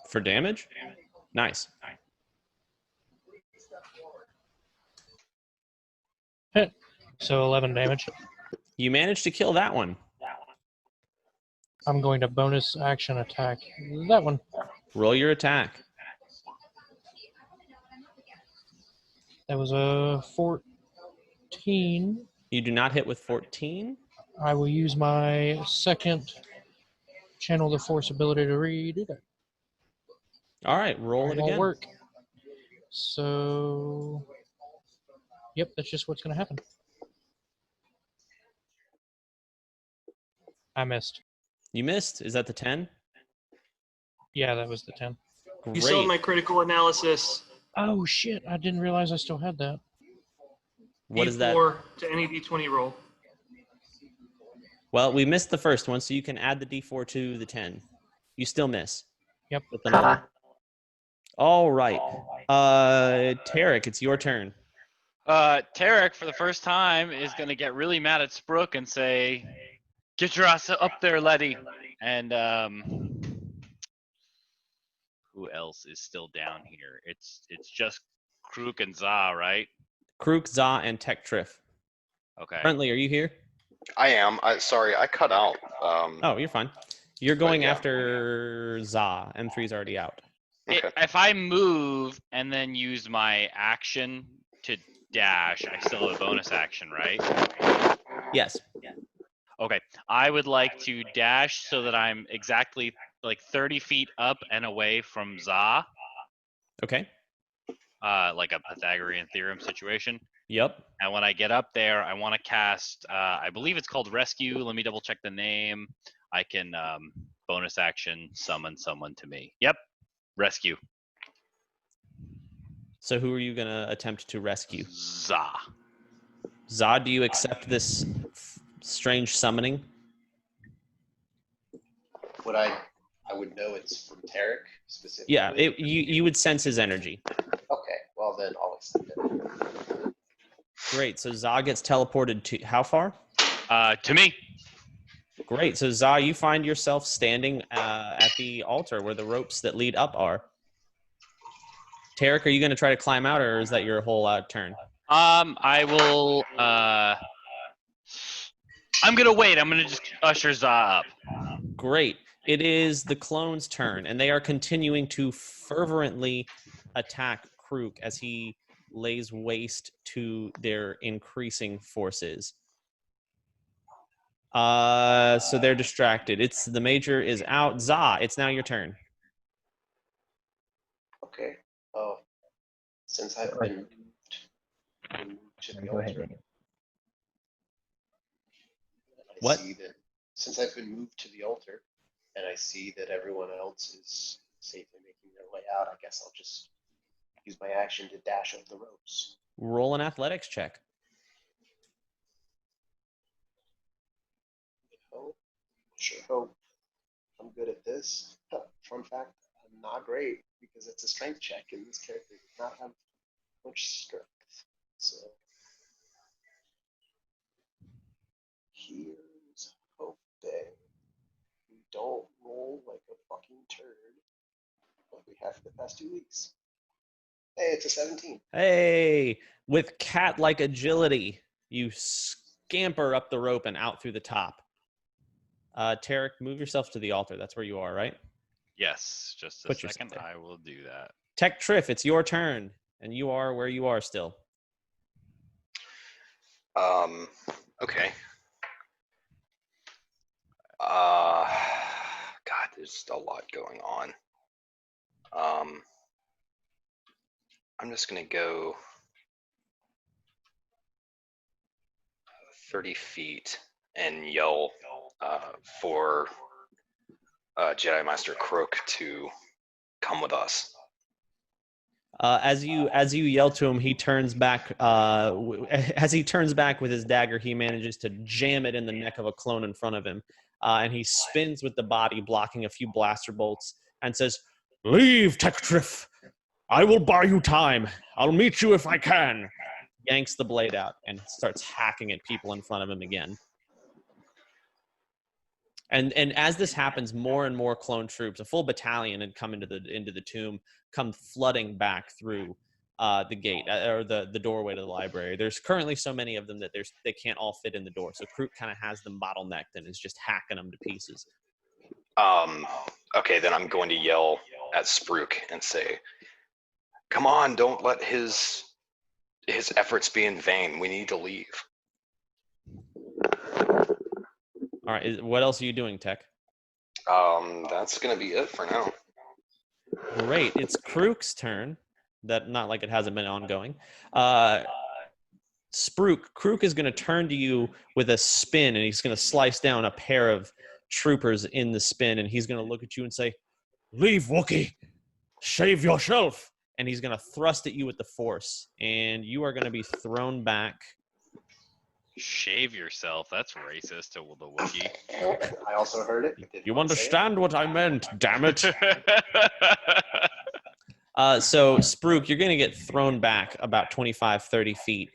S1: For damage? Nice.
S5: So 11 damage.
S1: You managed to kill that one.
S5: I'm going to bonus action attack that one.
S1: Roll your attack.
S5: That was a 14.
S1: You do not hit with 14.
S5: I will use my second channel the force ability to read it.
S1: All right, roll it
S5: Won't
S1: again.
S5: work. So, yep, that's just what's going to happen. I missed.
S1: You missed. Is that the 10?
S5: Yeah, that was the 10.
S1: Great.
S6: You saw my critical analysis.
S5: Oh, shit. I didn't realize I still had that.
S1: What is that?
S6: D4 to any D20 roll.
S1: Well, we missed the first one, so you can add the D4 to the 10. You still miss.
S5: Yep.
S1: With the 9. All right. Tarek, it's your turn.
S3: Tarek, for the first time, is going to get really mad at Sprook and say, "Get your ass up there, Letty." And who else is still down here? It's just Krook and Za, right?
S1: Krook, Za, and Tech Triff.
S3: Okay.
S1: Brentley, are you here?
S9: I am. Sorry, I cut out.
S1: Oh, you're fine. You're going
S9: yeah.
S1: after Za. M3's already out.
S9: Okay.
S3: If I move and then use my action to dash, I still have a bonus action, right?
S1: Yes.
S3: Okay. I would like to dash so that I'm exactly like 30 feet up and away from Za,
S1: Okay.
S3: like a Pythagorean theorem situation.
S1: Yep.
S3: And when I get up there, I want to cast, I believe it's called Rescue. Let me double check the name. I can bonus action summon someone to me. Yep. Rescue.
S1: So who are you going to attempt to rescue?
S3: Za.
S1: Za, do you accept this strange summoning?
S4: I would know it's from Tarek specifically.
S1: Yeah, you would sense his energy.
S4: Okay, well then I'll accept it.
S1: Great. So Za gets teleported to how far?
S3: To me.
S1: Great. So Za, you find yourself standing at the altar where the ropes that lead up are. Tarek, are you going to try to climb out, or is that your whole turn?
S3: I will. I'm gonna wait. I'm gonna just usher Za up.
S1: Great. It is the clone's turn, and they are continuing to fervently attack Krook as he lays waste to their increasing forces. So they're distracted. It's the major is out. Za, it's now your turn.
S4: Okay. Oh, since I've been moved to the
S2: Go ahead,
S4: altar,
S2: Daniel.
S4: I
S1: What?
S4: see that since I've been moved to the altar, and I see that everyone else is safely making their way out, I guess I'll just use my action to dash up the ropes.
S1: Roll an athletics check.
S4: Oh, sure hope I'm good at this. Fun fact, I'm not great because it's a strength check, and this character does not have much strength. So here's hoping we don't roll like a fucking turd like we have for the past 2 weeks. Hey, it's a 17.
S1: Hey, with cat-like agility, you scamper up the rope and out through the top. Tarek, move yourself to the altar. That's where you are, right?
S3: Yes, just a
S1: Put yourself
S3: second.
S1: there.
S3: I will do that.
S1: Tech Triff, it's your turn, and you are where you are still.
S9: Okay. God, there's a lot going on. I'm just gonna go 30 feet and yell for Jedi Master Krook to come with us.
S1: As you yell to him, he turns back. As he turns back with his dagger, he manages to jam it in the neck of a clone in front of him, and he spins with the body, blocking a few blaster bolts, and says, "Leave, Tech Triff. I will buy you time. I'll meet you if I can." Yanks the blade out and starts hacking at people in front of him again. And as this happens, more and more clone troops, a full battalion, had come into the tomb, come flooding back through. the gate or the doorway to the library. There's currently so many of them that they can't all fit in the door. So Krook kind of has them bottlenecked and is just hacking them to pieces.
S9: Okay, then I'm going to yell at Spruik and say, "Come on, don't let his efforts be in vain. We need to leave."
S1: All right. What else are you doing, Tech?
S9: That's gonna be it for now.
S1: Great. It's Krook's turn. That not like it hasn't been ongoing. Krook is going to turn to you with a spin, and he's going to slice down a pair of troopers in the spin, and he's going to look at you and say, "Leave, Wookiee. Save yourself." And he's going to thrust at you with the Force, and you are going to be thrown back.
S3: Shave yourself. That's racist to the Wookiee.
S4: I also heard it.
S1: You understand what I meant, damn it. So, Spruik, you're going to get thrown back about 25, 30 feet.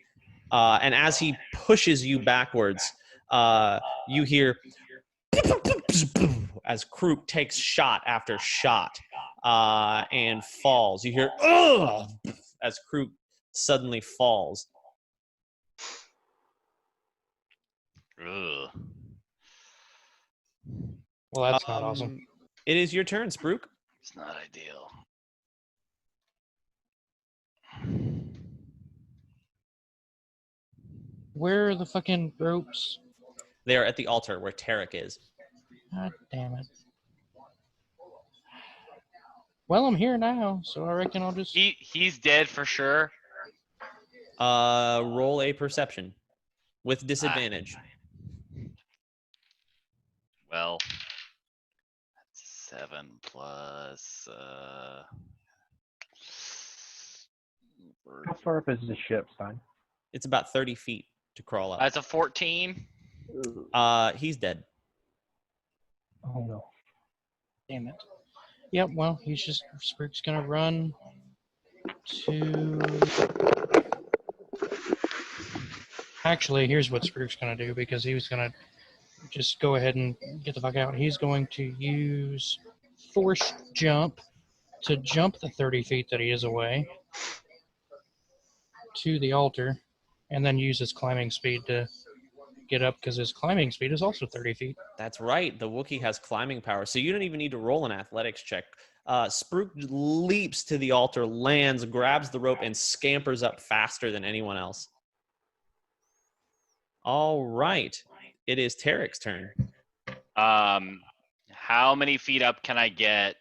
S1: And as he pushes you backwards, you hear as Krook takes shot after shot and falls. You hear "Ugh!" as Krook suddenly falls.
S3: Ugh.
S5: Well, that's not awesome.
S1: It is your turn, Spruik.
S3: It's not ideal.
S5: Where are the fucking ropes?
S1: They are at the altar where Tarek is.
S5: God damn it. Well, I'm here now, so I reckon I'll just...
S3: He's dead for sure.
S1: Roll a perception with disadvantage.
S3: Well, that's 7 plus.
S2: How far up is the ship, son?
S1: It's about 30 feet to crawl up.
S3: That's a 14.
S1: He's dead.
S2: Oh no.
S5: Damn it. Yep, well, Spruik's gonna run to... Actually, here's what Spruik's gonna do, because he was gonna just go ahead and get the fuck out. He's going to use Force Jump to jump the 30 feet that he is away to the altar, and then use his climbing speed to get up, because his climbing speed is also 30 feet.
S1: That's right. The Wookiee has climbing power, so you don't even need to roll an athletics check. Spruik leaps to the altar, lands, grabs the rope, and scampers up faster than anyone else. All right. It is Tarek's turn.
S3: How many feet up can I get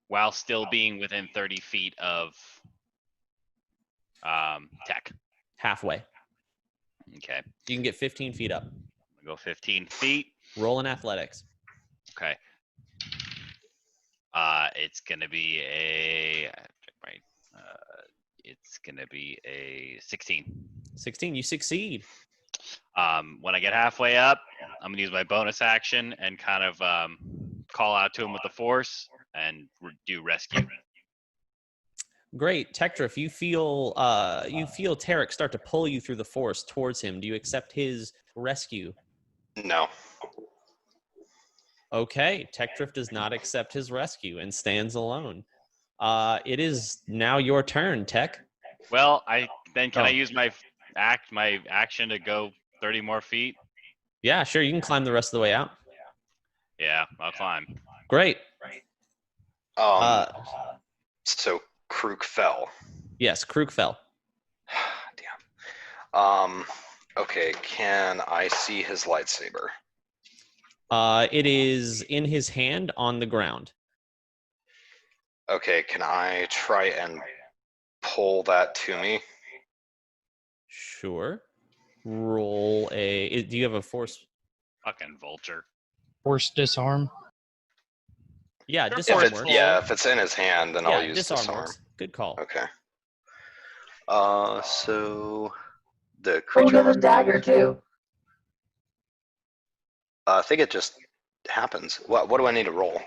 S3: while still being within 30 feet of Tech?
S1: Halfway.
S3: Okay.
S1: You can get 15 feet up.
S3: I'll go 15 feet.
S1: Roll in athletics.
S3: Okay. It's gonna be a. It's gonna be a 16.
S1: 16. You succeed.
S3: When I get halfway up, I'm gonna use my bonus action and kind of call out to him with the Force and do rescue.
S1: Great, Tektra. You feel Tarek start to pull you through the Force towards him. Do you accept his rescue?
S9: No.
S1: Okay, Tektra does not accept his rescue and stands alone. It is now your turn, Tech.
S3: Well, can I use my action to go 30 more feet?
S1: Yeah, sure. You can climb the rest of the way out.
S3: Yeah, I'll climb.
S1: Great.
S9: So Krook fell.
S1: Yes, Krook fell.
S9: Damn. Okay, can I see his lightsaber?
S1: It is in his hand on the ground.
S9: Okay, can I try and pull that to me?
S1: Sure. Roll a... Do you have a Force?
S3: Fucking vulture.
S5: Force disarm.
S1: Yeah,
S3: Sure,
S1: disarm
S9: If it's,
S1: works.
S9: yeah, if it's in his hand, then I'll use disarm.
S1: Works. Good call.
S9: Okay. So the
S8: Oh,
S9: creature.
S8: there's a dagger too.
S9: I think it just happens. What do I need to roll?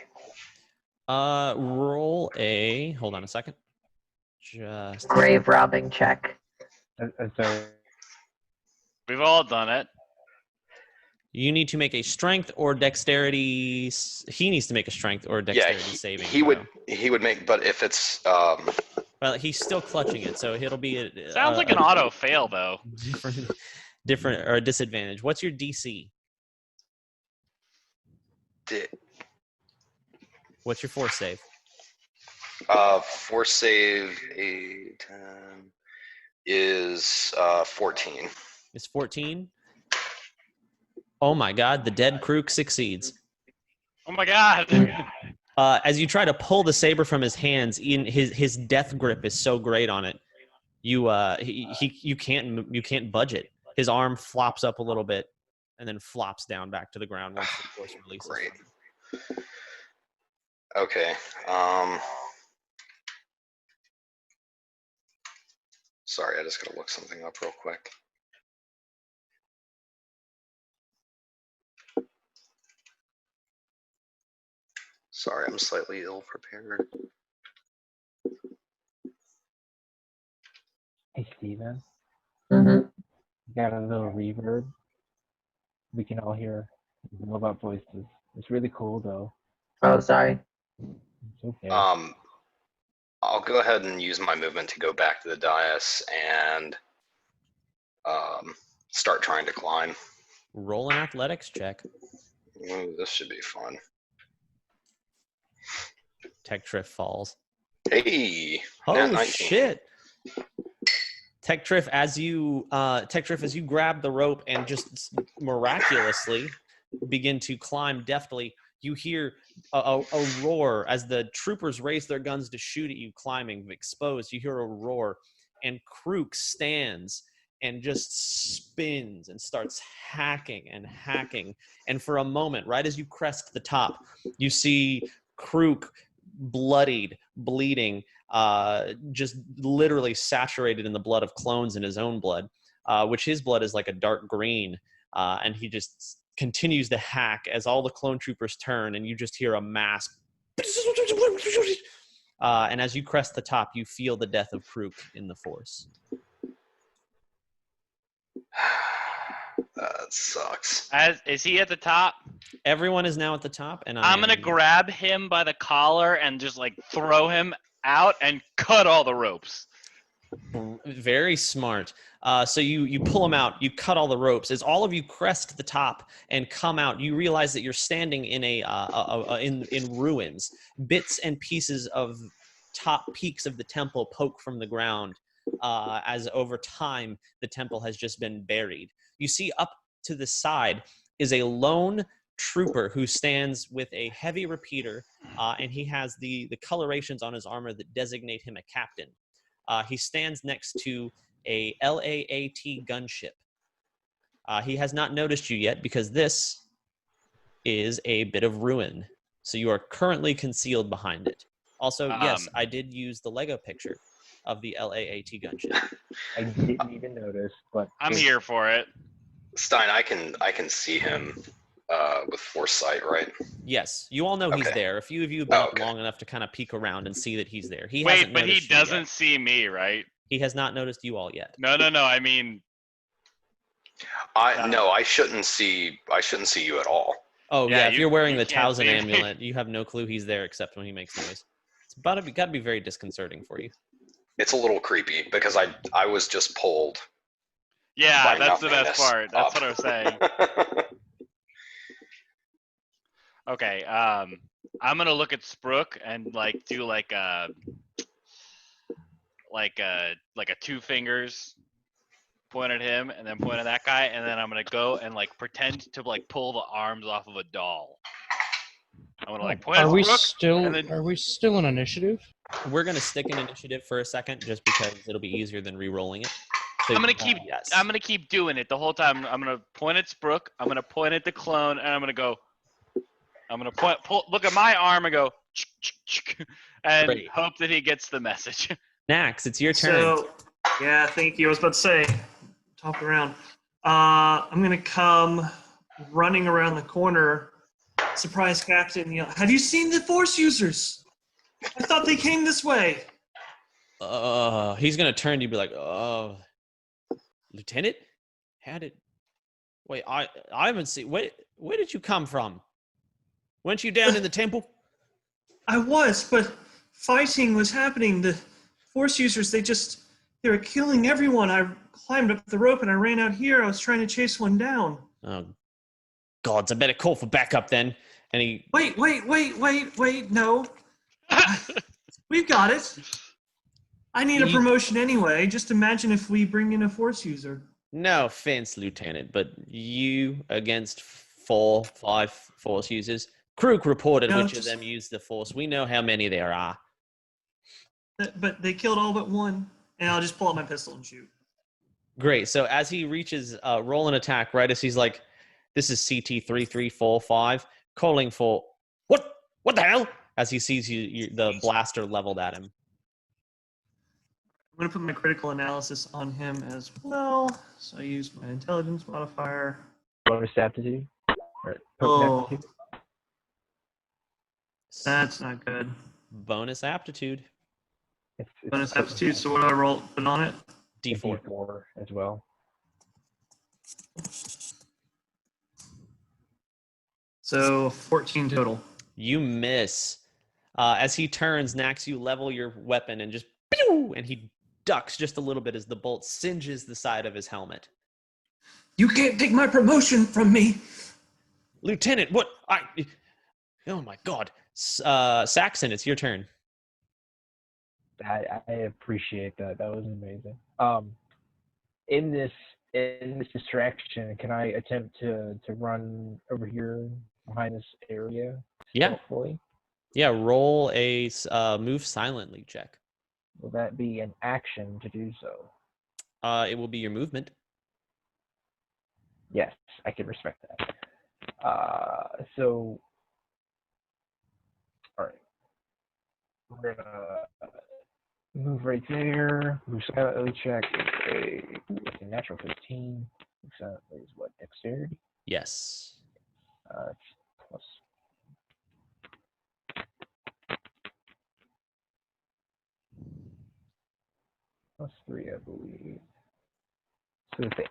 S1: Roll a... Hold on a second. Just...
S8: Grave robbing check.
S2: So
S3: We've all done it.
S1: You need to make a strength or dexterity... He needs to make a strength or dexterity saving
S9: he
S1: throw.
S9: would make, but if it's
S1: Well, he's still clutching it, so it'll be
S3: Sounds like an auto fail though.
S1: different or a disadvantage. What's your DC? What's your force save?
S9: Force save a 10 is 14.
S1: It's 14. Oh my God! The dead Krook succeeds.
S3: Oh my God!
S1: As you try to pull the saber from his hands, Ian, his death grip is so great on it. You can't budge it. His arm flops up a little bit, and then flops down back to the ground once the force releases.
S9: Great. Okay. Sorry, I just gotta look something up real quick. Sorry, I'm slightly ill prepared.
S2: Hey, Steven.
S8: Mm-hmm.
S2: You got a little reverb. We can all hear robot voices. It's really cool, though.
S8: Oh, sorry.
S2: It's okay.
S9: I'll go ahead and use my movement to go back to the dais and start trying to climb.
S1: Roll an athletics check.
S9: Ooh, this should be fun.
S1: Tech Triff falls.
S9: Hey!
S1: Oh
S9: nat 19.
S1: shit! Tech Triff, as you grab the rope and just miraculously begin to climb deftly, you hear a roar as the troopers raise their guns to shoot at you, climbing exposed. You hear a roar, and Krook stands and just spins and starts hacking and hacking. And for a moment, right as you crest the top, you see Krook bloodied, bleeding, just literally saturated in the blood of clones and his own blood, which his blood is like a dark green, and he just continues to hack as all the clone troopers turn, and you just hear a mass. And as you crest the top, you feel the death of Krook in the Force.
S9: That sucks.
S3: Is he at the top?
S1: Everyone is now at the top, and
S3: I'm gonna grab him by the collar and just like throw him out and cut all the ropes.
S1: Very smart. So you pull him out, you cut all the ropes. As all of you crest the top and come out, you realize that you're standing in in ruins. Bits and pieces of top peaks of the temple poke from the ground, as over time the temple has just been buried. You see up to the side is a lone trooper who stands with a heavy repeater, and he has the colorations on his armor that designate him a captain. He stands next to a LAAT gunship. He has not noticed you yet because this is a bit of ruin. So you are currently concealed behind it. Also, yes, I did use the Lego picture of the LAAT gunship.
S2: I didn't even notice, but
S3: I'm here for it.
S9: Stein, I can see him with foresight, right?
S1: Yes, you all know he's
S9: Okay.
S1: there. A few of you have been up long enough to kind of peek around and see that he's there.
S3: Wait, but he doesn't see me, right?
S1: He has not noticed you all yet.
S3: No. I mean,
S9: No, I shouldn't see you at all.
S1: Oh yeah, if you're wearing the
S3: can't
S1: Towson
S3: see me.
S1: amulet, you have no clue he's there except when he makes noise. It's got to be very disconcerting for you.
S9: It's a little creepy because I was just pulled.
S3: yeah,
S9: by
S3: that's the best
S9: nothingness
S3: part. That's
S9: up.
S3: what I was saying. Okay, I'm gonna look at Sprook and like do like a two fingers, point at him and then point at that guy, and then I'm gonna go and like pretend to like pull the arms off of a doll. I'm gonna like point at Sprook.
S5: Are we still in initiative?
S1: We're gonna stick in initiative for a second, just because it'll be easier than re-rolling it. So,
S3: I'm gonna keep.
S1: Yes.
S3: I'm gonna keep doing it the whole time. I'm gonna point at Sprook. I'm gonna point at the clone, and I'm gonna go. I'm gonna look at my arm and go, and
S1: Great.
S3: hope that he gets the message.
S1: Nax, it's your turn.
S6: So, yeah, thank you. I was about to say, top around. I'm gonna come running around the corner, surprise Captain. Yell, have you seen the Force users? I thought they came this way.
S1: He's gonna turn to you and be like, Lieutenant? Wait, I haven't seen. Where did you come from? Weren't you down in the temple?
S6: I was, but fighting was happening. The Force users, they were killing everyone. I climbed up the rope and I ran out here. I was trying to chase one down.
S1: Oh, gods, I better call for backup then. And he...
S6: Wait, no. We've got it. I need a promotion anyway. Just imagine if we bring in a Force user.
S1: No offense, Lieutenant, but you against 4-5 Force users. Krook reported which of them used the Force. We know how many there are.
S6: But they killed all but one. And I'll just pull out my pistol and shoot.
S1: Great. So as he reaches, roll an attack, right as he's like, this is CT-3345, calling for, what the hell? As he sees the blaster leveled at him.
S6: I'm going to put my critical analysis on him as well. So I use my intelligence modifier.
S2: Bonus aptitude?
S6: Oh. Aptitude? That's not good.
S1: Bonus aptitude.
S2: It's
S6: bonus aptitude, so what do I roll put on it?
S1: D4.
S2: D4 as well.
S6: So 14 total.
S1: You miss. As he turns, Nax, you level your weapon and just pew! And he ducks just a little bit as the bolt singes the side of his helmet.
S6: You can't take my promotion from me.
S1: Lieutenant, what? Oh my God. Saxon, it's your turn.
S2: I appreciate that. That was amazing. In this distraction, can I attempt to run over here behind this area?
S1: Yeah.
S2: Hopefully.
S1: Yeah. Roll a move silently check.
S2: Will that be an action to do so?
S1: It will be your movement.
S2: Yes, I can respect that. So, all right. We're gonna move right there. Move silently check. It's a natural 15. Move silently is what? Dexterity?
S1: Yes.
S2: Plus. +3, I believe. So it's an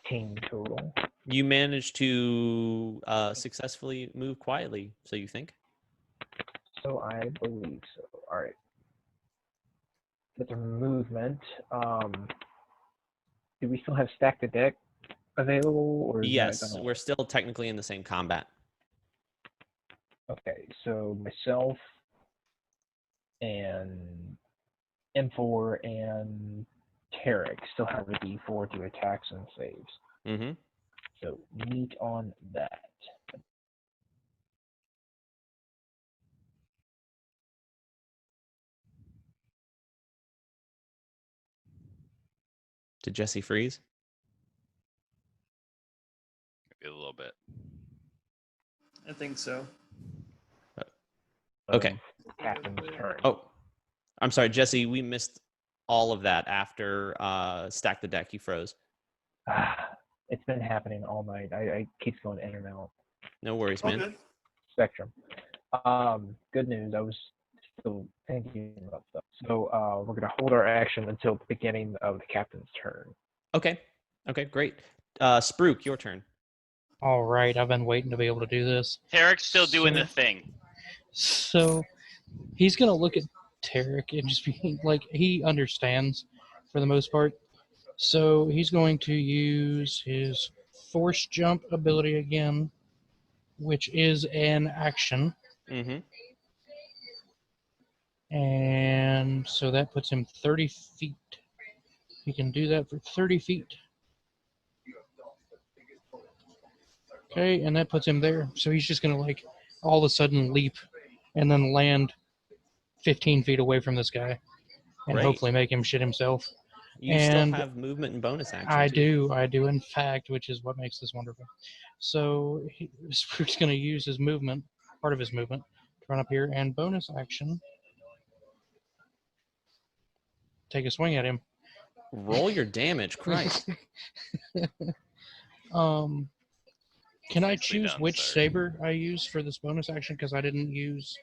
S2: 18 total.
S1: You managed to successfully move quietly, so you think?
S2: So I believe so. All right. With the movement, do we still have stack the deck available? Or is
S1: yes, we're still technically in the same combat.
S2: Okay, so myself and M4 and Tarek still have a D4 to attacks and saves.
S1: Mm-hmm.
S2: So meet on that.
S1: Did Jesse freeze?
S3: Maybe a little bit.
S6: I think so.
S1: Okay.
S2: Captain's turn.
S1: Oh, I'm sorry, Jesse. We missed all of that after Stack the Deck. You froze.
S2: It's been happening all night. I keep going in and out.
S1: No worries, man.
S6: Okay.
S2: Spectrum. Good news. I was still thinking about stuff. So we're gonna hold our action until the beginning of the captain's turn.
S1: Okay. Okay, great. Spruik, your turn.
S5: All right, I've been waiting to be able to do this.
S3: Tarek's still doing the thing.
S5: So he's going to look at Tarek and just be like, he understands for the most part. So he's going to use his Force Jump ability again, which is an action.
S1: Mm-hmm.
S5: And so that puts him 30 feet. He can do that for 30 feet. Okay, and that puts him there. So he's just going to, like, all of a sudden leap and then land 15 feet away from this guy and
S1: Great.
S5: hopefully make him shit himself.
S1: You
S5: And
S1: still have movement and bonus action.
S5: I
S1: too.
S5: do, in fact, which is what makes this wonderful. So he's going to use his movement, part of his movement, to run up here and bonus action. Take a swing at him.
S1: Roll your damage, Christ.
S5: Can I
S3: Nicely
S5: choose
S3: done,
S5: which
S3: sir.
S5: saber I use for this bonus action? Because I didn't use.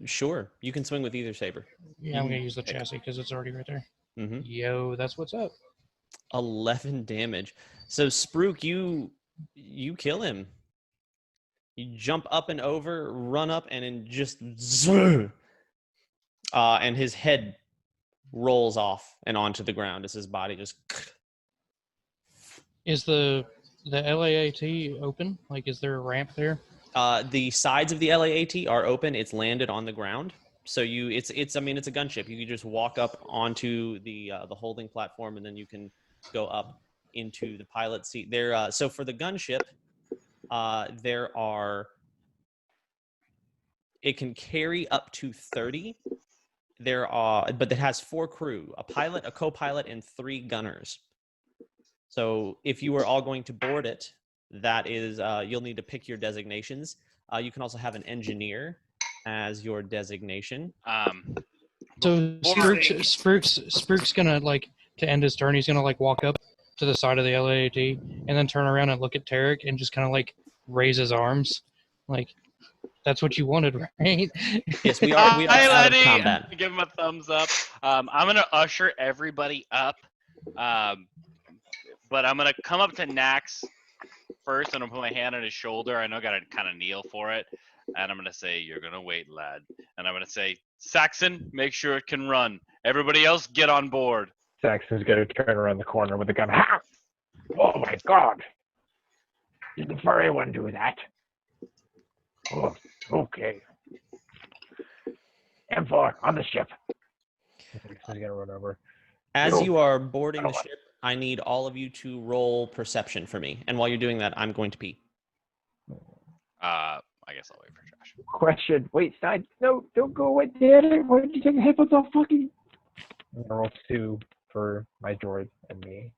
S1: Sure. You can swing with either saber.
S5: Yeah, I'm going to use the chassis because it's already right there.
S1: Mm-hmm.
S5: Yo, that's what's up.
S1: 11 damage. So Spruik, you kill him. You jump up and over, run up, and then just and his head rolls off and onto the ground as his body just.
S5: Is the LAAT open? Like, is there a ramp there?
S1: The sides of the LAAT are open. It's landed on the ground. So it's a gunship. You can just walk up onto the holding platform, and then you can go up into the pilot seat. There. So for the gunship, there are. It can carry up to 30. But it has 4 crew: a pilot, a co-pilot, and 3 gunners. So if you are all going to board it, that is, you'll need to pick your designations. You can also have an engineer as your designation.
S5: So Spruik's gonna, like, to end his turn, he's gonna, like, walk up to the side of the LAAT and then turn around and look at Tarek and just kind of, like, raise his arms. Like, that's what you wanted, right?
S1: Yes, we are out of combat.
S3: Give him a thumbs up. I'm gonna usher everybody up. But I'm going to come up to Nax first, and I'm going to put my hand on his shoulder. I know I got to kind of kneel for it. And I'm going to say, "You're going to wait, lad." And I'm going to say, "Saxon, make sure it can run. Everybody else, get on board."
S2: Saxon's going to turn around the corner with a gun. Ha! Oh my god! Did the furry one do that? Oh, okay. M4, on the ship. Saxon's going to run over.
S1: As you are boarding the ship, I need all of you to roll perception for me. And while you're doing that, I'm going to pee.
S3: I guess I'll wait for Josh.
S2: Question. Wait, side. No, don't go away, Daddy. Why did you take the headphones off? Fucking. I'm gonna roll 2 for my droid and me.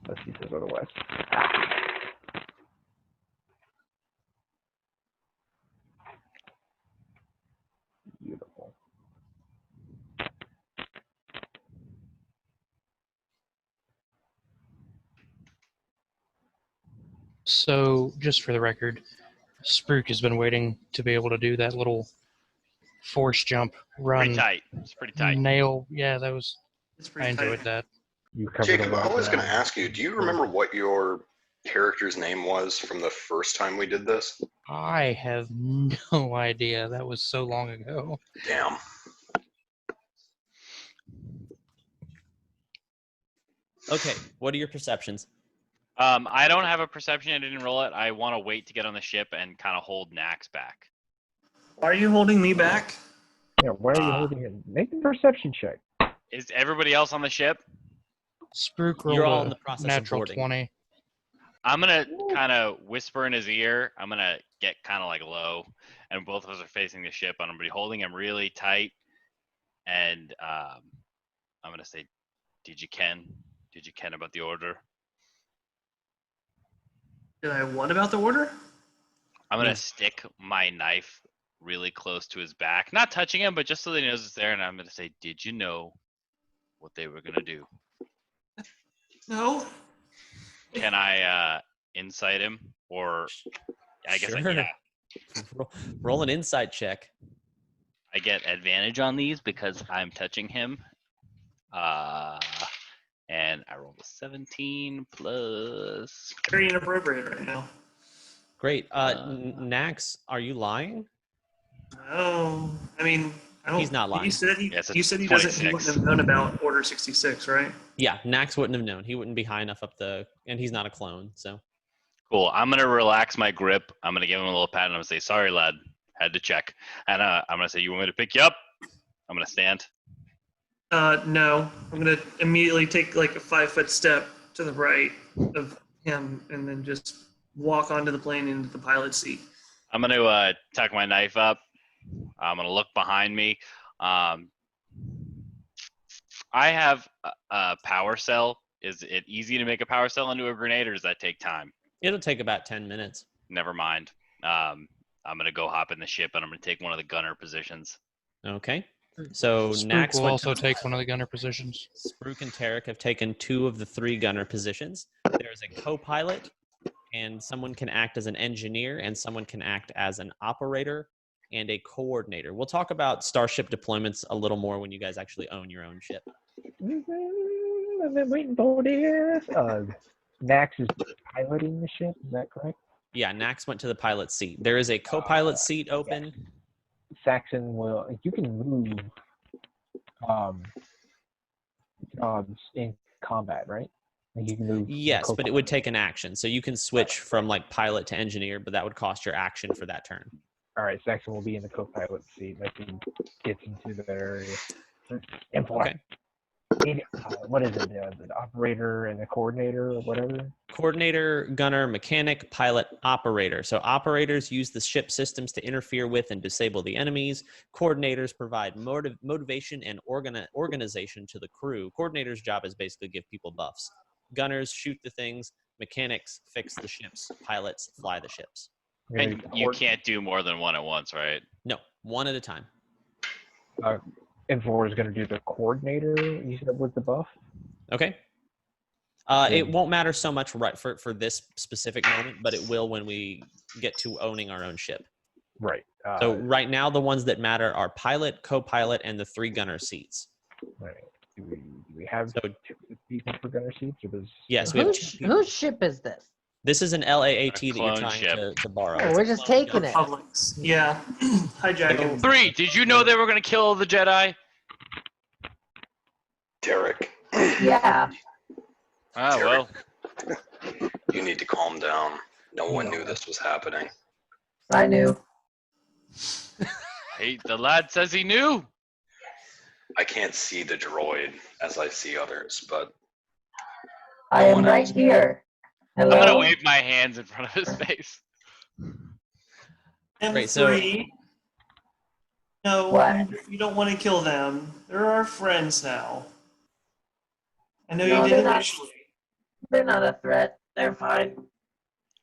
S2: Let's see, says otherwise. Beautiful.
S5: So, just for the record, Spruik has been waiting to be able to do that little force jump run.
S3: Pretty tight. It's pretty tight.
S5: Nail. Yeah, that was.
S6: It's
S5: I
S6: pretty
S5: enjoyed
S6: tight.
S5: that.
S2: You covered
S9: Jacob,
S2: a lot
S9: I
S2: of
S9: was going to
S2: ground.
S9: ask you, do you remember what your character's name was from the first time we did this?
S5: I have no idea. That was so long ago.
S9: Damn.
S1: Okay, what are your perceptions?
S3: I don't have a perception. I didn't roll it. I want to wait to get on the ship and kind of hold Nax back.
S6: Why are you holding me back?
S2: Yeah, why are you holding it? Make the perception check.
S3: Is everybody else on the ship?
S5: Spruik rolled
S1: You're all
S5: a
S1: in the process of
S5: natural
S1: boarding.
S5: 20.
S3: I'm going to kind of whisper in his ear. I'm going to get kind of like low, and both of us are facing the ship, and I'm going to be holding him really tight. And I'm going to say, Did you ken about the order?
S6: Did I what about the order?
S3: I'm going to stick my knife really close to his back. Not touching him, but just so that he knows it's there. And I'm going to say, did you know what they were going to do?
S6: No.
S3: Can I insight him? Or I guess
S1: Sure.
S3: yeah.
S1: Roll an insight check.
S3: I get advantage on these because I'm touching him. And I rolled a 17 plus.
S6: Very inappropriate right now.
S1: Great. Nax, are you lying?
S6: Oh, I mean, I don't.
S1: He's not lying.
S6: You said he.
S3: Yeah, it's a
S6: You said he doesn't. He
S3: 26.
S6: wouldn't have known about Order 66, right?
S1: Yeah, Nax wouldn't have known. He wouldn't be high enough up and he's not a clone, so.
S3: Cool. I'm gonna relax my grip. I'm gonna give him a little pat and I'm gonna say, "Sorry, lad, had to check." And I'm gonna say, "You want me to pick you up?" I'm gonna stand.
S6: No. I'm gonna immediately take like a 5-foot step to the right of him, and then just walk onto the plane into the pilot seat.
S3: I'm gonna tuck my knife up. I'm gonna look behind me. I have a power cell. Is it easy to make a power cell into a grenade, or does that take time?
S1: It'll take about 10 minutes.
S3: Never mind. I'm gonna go hop in the ship and I'm gonna take one of the gunner positions.
S1: Okay. So
S5: Spruik
S1: Nax
S5: will
S1: went
S5: also
S1: to
S5: take one of the gunner positions.
S1: Spruik and Tarek have taken 2 of the 3 gunner positions. There's a co-pilot, and someone can act as an engineer, and someone can act as an operator and a coordinator. We'll talk about starship deployments a little more when you guys actually own your own ship.
S2: I've been waiting for this. Nax is piloting the ship, is that correct?
S1: Yeah, Nax went to the pilot seat. There is a co-pilot seat open.
S2: Saxon will. You can move in combat, right? Like you can move.
S1: Yes, but it would take an action. So you can switch from like pilot to engineer, but that would cost your action for that turn.
S2: All right, Saxon will be in the co-pilot seat. Like he gets into the area. And for
S1: Okay.
S2: what is it? The operator and the coordinator or whatever.
S1: Coordinator, gunner, mechanic, pilot, operator. So operators use the ship systems to interfere with and disable the enemies. Coordinators provide motivation and organization to the crew. Coordinator's job is basically give people buffs. Gunners shoot the things. Mechanics fix the ships. Pilots fly the ships.
S3: And you can't do more than one at once, right?
S1: No, one at a time.
S2: M4 is going to do the coordinator. You said with the buff.
S1: Okay. It won't matter so much right for this specific moment, but it will when we get to owning our own ship.
S2: Right.
S1: So right now, the ones that matter are pilot, co-pilot, and the 3 gunner seats.
S2: Right. Do we have 2 people for gunner seats? Or does,
S1: yes, we have 2 people.
S8: Whose ship is this?
S1: This is an LAAT that you're
S3: clone
S1: trying
S3: ship.
S1: to borrow.
S8: Oh, we're just taking it.
S6: Publix. Yeah. Hijacking.
S3: 3, did you know they were going to kill the Jedi?
S9: Derek.
S8: Yeah.
S3: Ah, well.
S9: You need to calm down. No one knew this was happening.
S8: I knew.
S3: Hey, the lad says he knew.
S9: I can't see the droid as I see others, but
S8: I am right here.
S3: I'm
S8: Hello?
S3: going to wave my hands in front of his face.
S1: Great, so-
S6: M3. No,
S8: What?
S6: you don't want to kill them. They're our friends now. I know
S8: No,
S6: you
S8: they're
S6: did
S8: not.
S6: initially.
S8: They're not a threat. They're fine.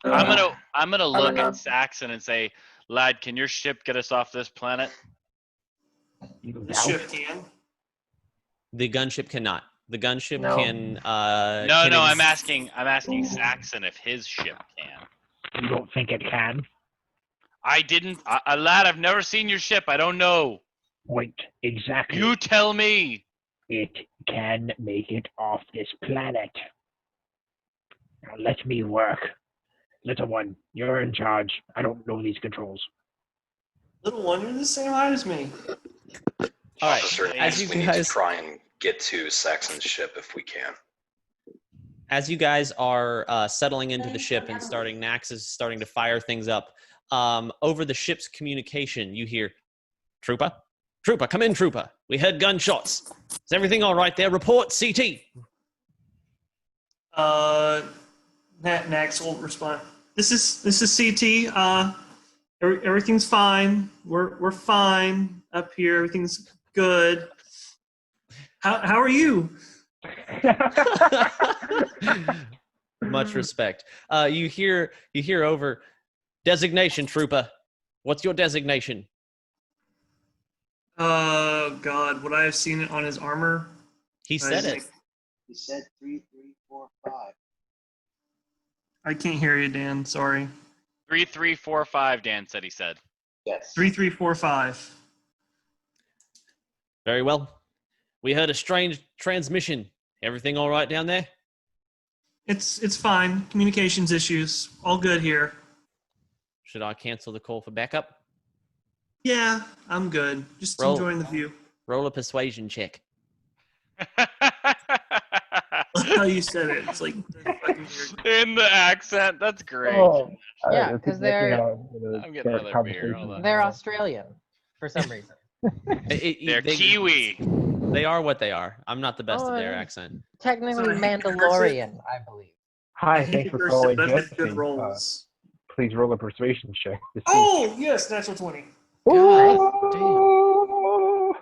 S3: I'm gonna look
S8: know.
S3: at Saxon and say, lad, can your ship get us off this planet?
S6: The ship can.
S1: The gunship cannot. The gunship
S8: No.
S1: can.
S3: No,
S1: can
S3: I'm asking Saxon if his ship can.
S2: you don't think it can?
S3: I didn't, lad. I've never seen your ship. I don't know.
S2: Wait, exactly.
S3: You tell me.
S2: It can make it off this planet. Now let me work. Little one, you're in charge. I don't know these controls.
S6: Little one, you're the same height as me.
S1: All right,
S9: Officer
S1: as
S9: Haynes,
S1: you
S9: we need to
S1: guys
S9: try and get to Saxon's ship if we can.
S1: as you guys are settling into the ship and Nax is starting to fire things up. Over the ship's communication, you hear, "Trooper, Trooper, come in, Trooper. We heard gunshots. Is everything all right there? Report, CT."
S6: Nax will respond. This is CT. Everything's fine. We're fine up here. Everything's good. How are you?
S1: Much respect. You hear over, "Designation, Trooper. What's your designation?"
S6: God, would I have seen it on his armor?
S1: He said it.
S4: He said 3345.
S6: I can't hear you, Dan. Sorry.
S3: 3345, Dan said he said.
S4: Yes.
S6: 3345.
S1: Very well. We heard a strange transmission. Everything all right down there?
S6: It's fine. Communications issues. All good here.
S1: Should I cancel the call for backup?
S6: Yeah, I'm good. Just
S1: Roll.
S6: enjoying the view.
S1: Roll a persuasion check.
S6: How you said it. It's like fucking weird.
S3: In the accent. That's great.
S2: Oh,
S8: Yeah, 'cause they're-
S3: I'm getting another beer. Hold on.
S8: They're Australian for some reason.
S3: They're Kiwi.
S1: They are what they are. I'm not the best
S8: Oh,
S1: at their
S8: yeah.
S1: accent.
S8: Technically
S6: So,
S8: Mandalorian, I believe.
S2: Hi, thanks for calling
S6: That's
S2: Jesse.
S6: good rolls.
S2: Please roll a persuasion check. to see-
S6: Oh, yes, natural 20.
S2: Oh!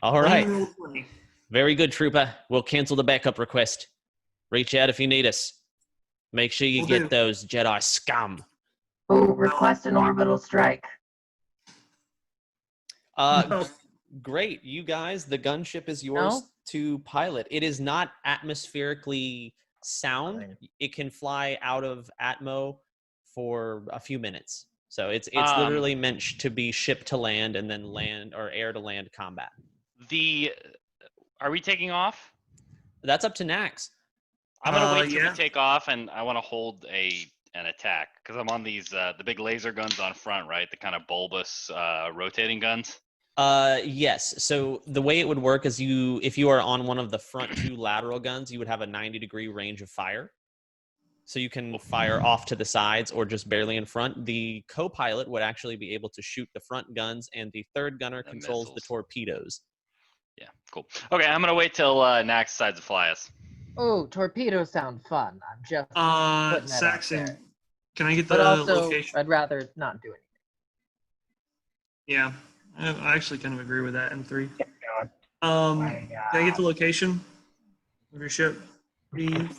S1: All right.
S6: Roll 20.
S1: Very good, Trooper. We'll cancel the backup request. Reach out if you need us. Make sure you
S6: Will
S1: get
S6: do.
S1: those Jedi scum.
S8: Ooh, request an orbital strike.
S6: No.
S1: Great. You guys, the gunship is yours
S8: No?
S1: to pilot. It is not atmospherically sound.
S8: Fine.
S1: It can fly out of Atmo for a few minutes. So it's
S3: Um,
S1: literally meant to be ship to land and then land or air to land combat.
S3: Are we taking off?
S1: That's up to Nax.
S3: I'm gonna wait till
S6: Yeah.
S3: we take off, and I want to hold a and attack? Because I'm on these the big laser guns on front, right? The kind of bulbous rotating guns.
S1: Yes. So the way it would work is if you are on one of the front two lateral guns, you would have a 90-degree range of fire. So you can fire off to the sides or just barely in front. The co-pilot would actually be able to shoot the front guns, and the third gunner
S3: The
S1: controls the
S3: missiles.
S1: torpedoes.
S3: Yeah, cool. Okay, I'm gonna wait till Nax decides to fly us.
S8: Oh, torpedoes sound fun. I'm just putting that out
S6: Saxon,
S8: there.
S6: can I get
S8: But
S6: the
S8: also,
S6: location?
S8: I'd rather not do anything.
S6: Yeah, I actually kind of agree with that. M3.
S2: Yeah, God.
S6: Can I get the location of your ship, please?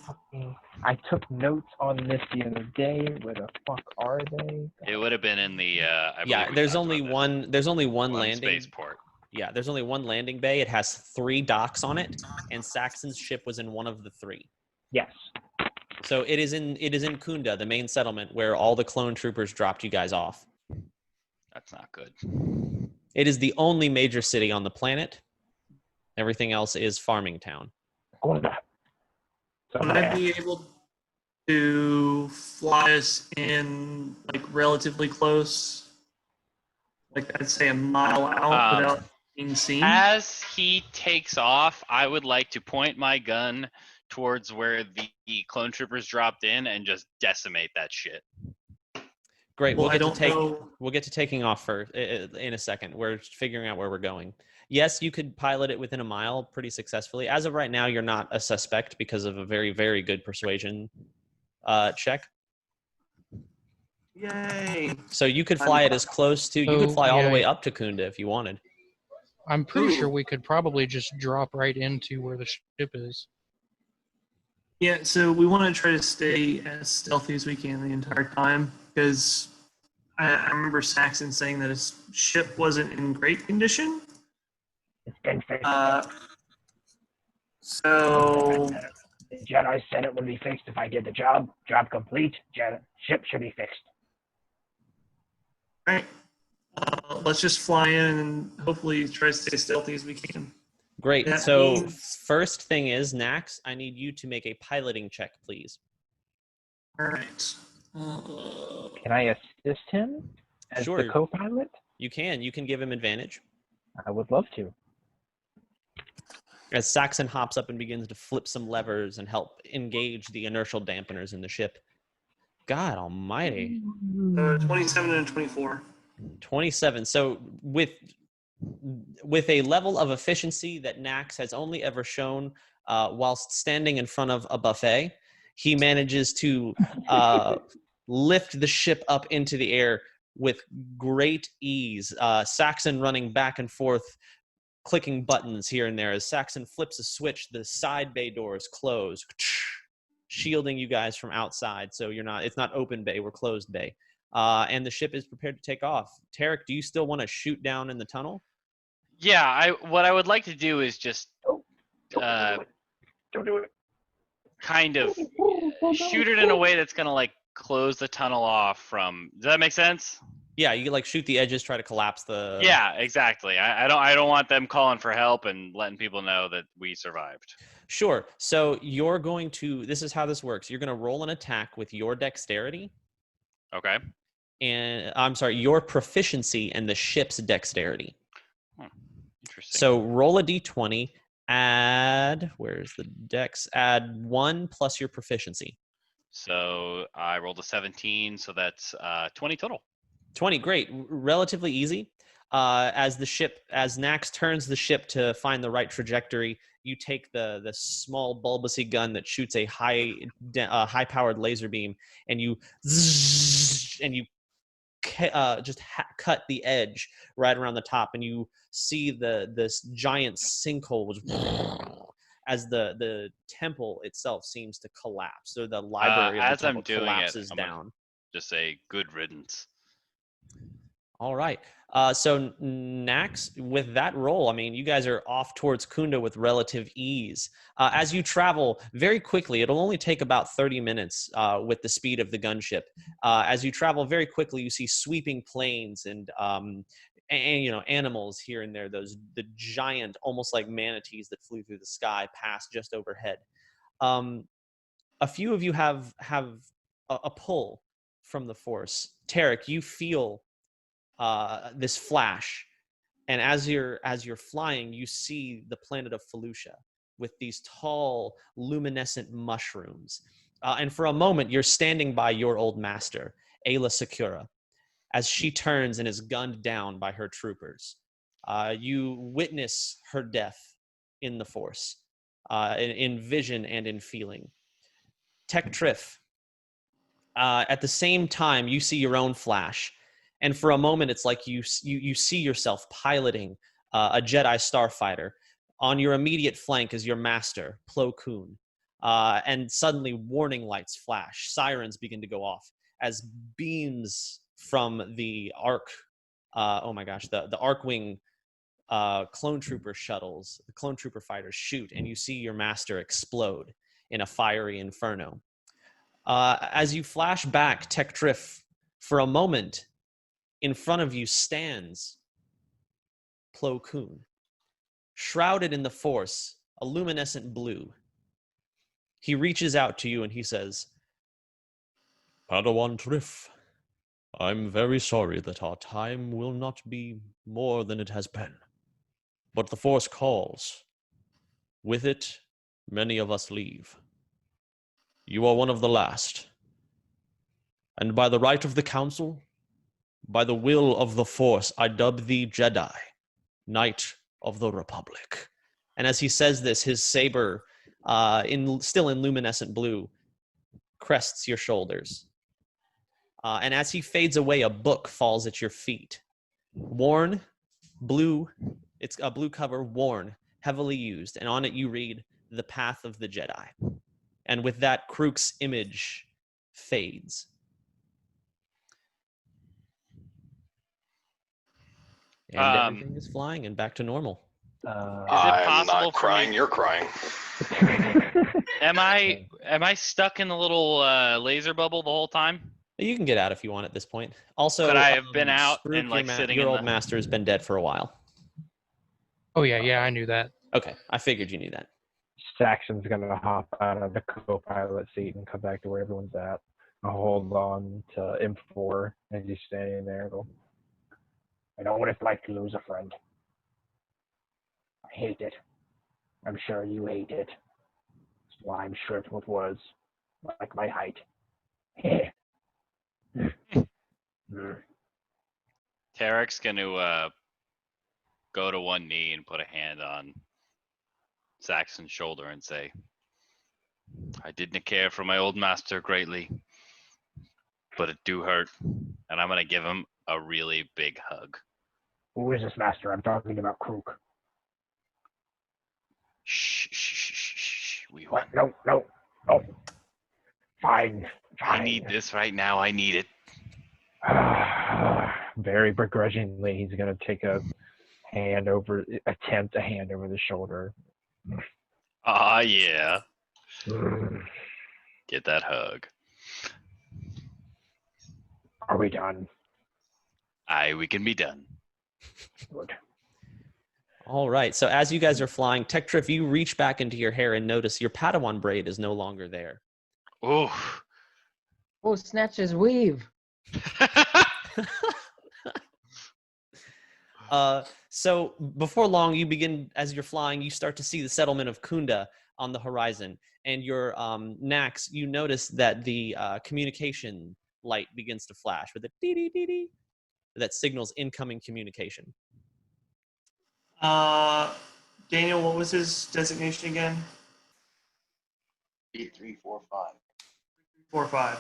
S2: I took notes on this the other day. Where the fuck are they?
S3: It would have been in the.
S1: Yeah, there's only one. There's only one landing.
S3: Spaceport.
S1: Yeah, there's only one landing bay. It has 3 docks on it, and Saxon's ship was in one of the 3.
S2: Yes.
S1: So it is in Kunda, the main settlement where all the clone troopers dropped you guys off.
S3: That's not good.
S1: It is the only major city on the planet. Everything else is farming town.
S2: Going back. So
S6: Would I be able to fly us in like relatively close? Like I'd say a mile out without being seen.
S3: As he takes off, I would like to point my gun towards where the clone troopers dropped in and just decimate that shit.
S1: Great.
S6: Well,
S1: We'll get to taking off in a second. We're figuring out where we're going. Yes, you could pilot it within a mile pretty successfully. As of right now, you're not a suspect because of a very, very good persuasion check.
S6: Yay!
S1: So you could fly it as close to. You could fly all the way up to Kunda if you wanted.
S5: I'm pretty sure we could probably just drop right into where the ship is.
S6: Yeah, so we want to try to stay as stealthy as we can the entire time because I remember Saxon saying that his ship wasn't in great condition.
S2: It's been fixed.
S6: So
S2: The Jedi said it would be fixed if I did the job. Job complete. Ship should be fixed.
S6: all right, let's just fly in and hopefully try to stay stealthy as we can.
S1: Great.
S6: That
S1: So
S6: means-
S1: first thing is, Nax, I need you to make a piloting check, please.
S6: All right.
S2: Can I assist him as
S1: Sure.
S2: the co-pilot?
S1: You can. You can give him advantage.
S2: I would love to.
S1: As Saxon hops up and begins to flip some levers and help engage the inertial dampeners in the ship. God almighty.
S6: 27 and 24.
S1: 27. So with a level of efficiency that Nax has only ever shown whilst standing in front of a buffet, he manages to lift the ship up into the air with great ease. Saxon running back and forth, clicking buttons here and there. As Saxon flips a switch, the side bay doors close, shielding you guys from outside. So it's not open bay, we're closed bay. And the ship is prepared to take off. Tarek, do you still want to shoot down in the tunnel?
S3: Yeah, what I would like to do is just
S2: Don't do it.
S3: kind of shoot it in a way that's gonna like close the tunnel off from. Does that make sense?
S1: Yeah, you like shoot the edges, try to collapse the.
S3: Yeah, exactly. I don't want them calling for help and letting people know that we survived.
S1: Sure. So you're going to. This is how this works. You're going to roll an attack with your dexterity.
S3: Okay.
S1: And I'm sorry, your proficiency and the ship's dexterity.
S3: Interesting.
S1: So roll a d20. Add. Where's the dex? Add 1 plus your proficiency.
S3: So I rolled a 17, so that's 20 total.
S1: 20, great. Relatively easy. As Nax turns the ship to find the right trajectory, you take the small bulbousy gun that shoots a high-powered laser beam, and you cut the edge right around the top, and you see this giant sinkhole as the temple itself seems to collapse. So the library of
S3: as
S1: the
S3: I'm
S1: temple
S3: doing
S1: collapses
S3: it, I'm gonna
S1: down.
S3: just say good riddance.
S1: All right. So Nax, with that roll, I mean, you guys are off towards Kunda with relative ease. As you travel very quickly, it'll only take about 30 minutes with the speed of the gunship. As you travel very quickly, you see sweeping plains and animals here and there. The giant, almost like manatees that flew through the sky pass just overhead. A few of you have a pull from the Force. Tarek, you feel this flash, and as you're flying, you see the planet of Felucia with these tall, luminescent mushrooms. And for a moment, you're standing by your old master, Ayla Secura, as she turns and is gunned down by her troopers. You witness her death in the Force, in vision and in feeling. Tech Triff, at the same time, you see your own flash. And for a moment, it's like you see yourself piloting a Jedi starfighter. On your immediate flank is your master, Plo Koon. And suddenly warning lights flash. Sirens begin to go off as beams from the Arc, the Arc-wing clone trooper shuttles, the clone trooper fighters shoot, and you see your master explode in a fiery inferno. As you flash back, Tech Triff, for a moment, in front of you stands Plo Koon, shrouded in the Force, a luminescent blue. He reaches out to you and he says, Padawan Triff, I'm very sorry that our time will not be more than it has been. But the Force calls. With it, many of us leave. You are one of the last. And by the right of the Council, by the will of the Force, I dub thee Jedi, Knight of the Republic. And as he says this, his saber, still in luminescent blue, crests your shoulders. And as he fades away, a book falls at your feet. Worn, blue, it's a blue cover, worn, heavily used. And on it you read, The Path of the Jedi. And with that, Krook's image fades. And everything is flying and back to normal.
S3: Is it
S9: I'm
S3: possible
S9: not
S3: for
S9: crying.
S3: me?
S9: You're crying.
S3: Am I stuck in the little laser bubble the whole time?
S1: You can get out if you want at this point. Also,
S3: Could I have been out
S1: Strook,
S3: and like sitting
S1: your
S3: in
S1: old
S3: the...
S1: master has been dead for a while.
S5: Oh yeah, I knew that.
S1: Okay, I figured you knew that.
S2: Saxon's gonna hop out of the co-pilot seat and come back to where everyone's at. I'll hold on to M4 as he's standing there. Go, I know what it's like to lose a friend. I hate it. I'm sure you hate it. That's why I'm short what was, like my height.
S3: Tarek's gonna go to one knee and put a hand on Saxon's shoulder and say, I didn't care for my old master greatly, but it do hurt, and I'm gonna give him a really big hug.
S2: Who is this master? I'm talking about Krook.
S3: Shh.
S2: What? No. Fine.
S3: I need this right now. I need it.
S2: Very begrudgingly, he's gonna take attempt a hand over the shoulder.
S3: Ah, yeah. Get that hug.
S2: Are we done?
S3: We can be done.
S2: Good.
S1: All right, so as you guys are flying, Tech Triff, you reach back into your hair and notice your Padawan braid is no longer there.
S3: Ooh.
S8: Oh, Snatch's weave.
S1: So before long, you begin, as you're flying, you start to see the settlement of Kunda on the horizon. And your Nax, you notice that the communication light begins to flash with a dee-dee-dee-dee that signals incoming communication.
S6: Daniel, what was his designation again?
S4: 8345.
S6: 45.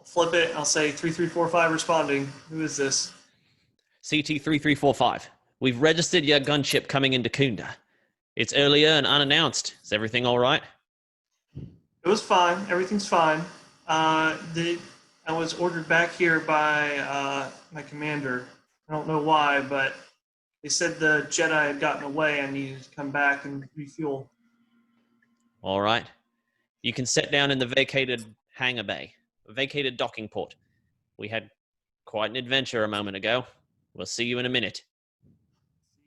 S6: Flip it. I'll say 3345 responding. Who is this?
S1: CT-3345. We've registered your gunship coming into Kunda. It's earlier and unannounced. Is everything all right?
S6: It was fine. Everything's fine. I was ordered back here by my commander. I don't know why, but they said the Jedi had gotten away. I needed to come back and refuel.
S1: All right. You can sit down in the vacated hangar bay, vacated docking port. We had quite an adventure a moment ago. We'll see you in a minute.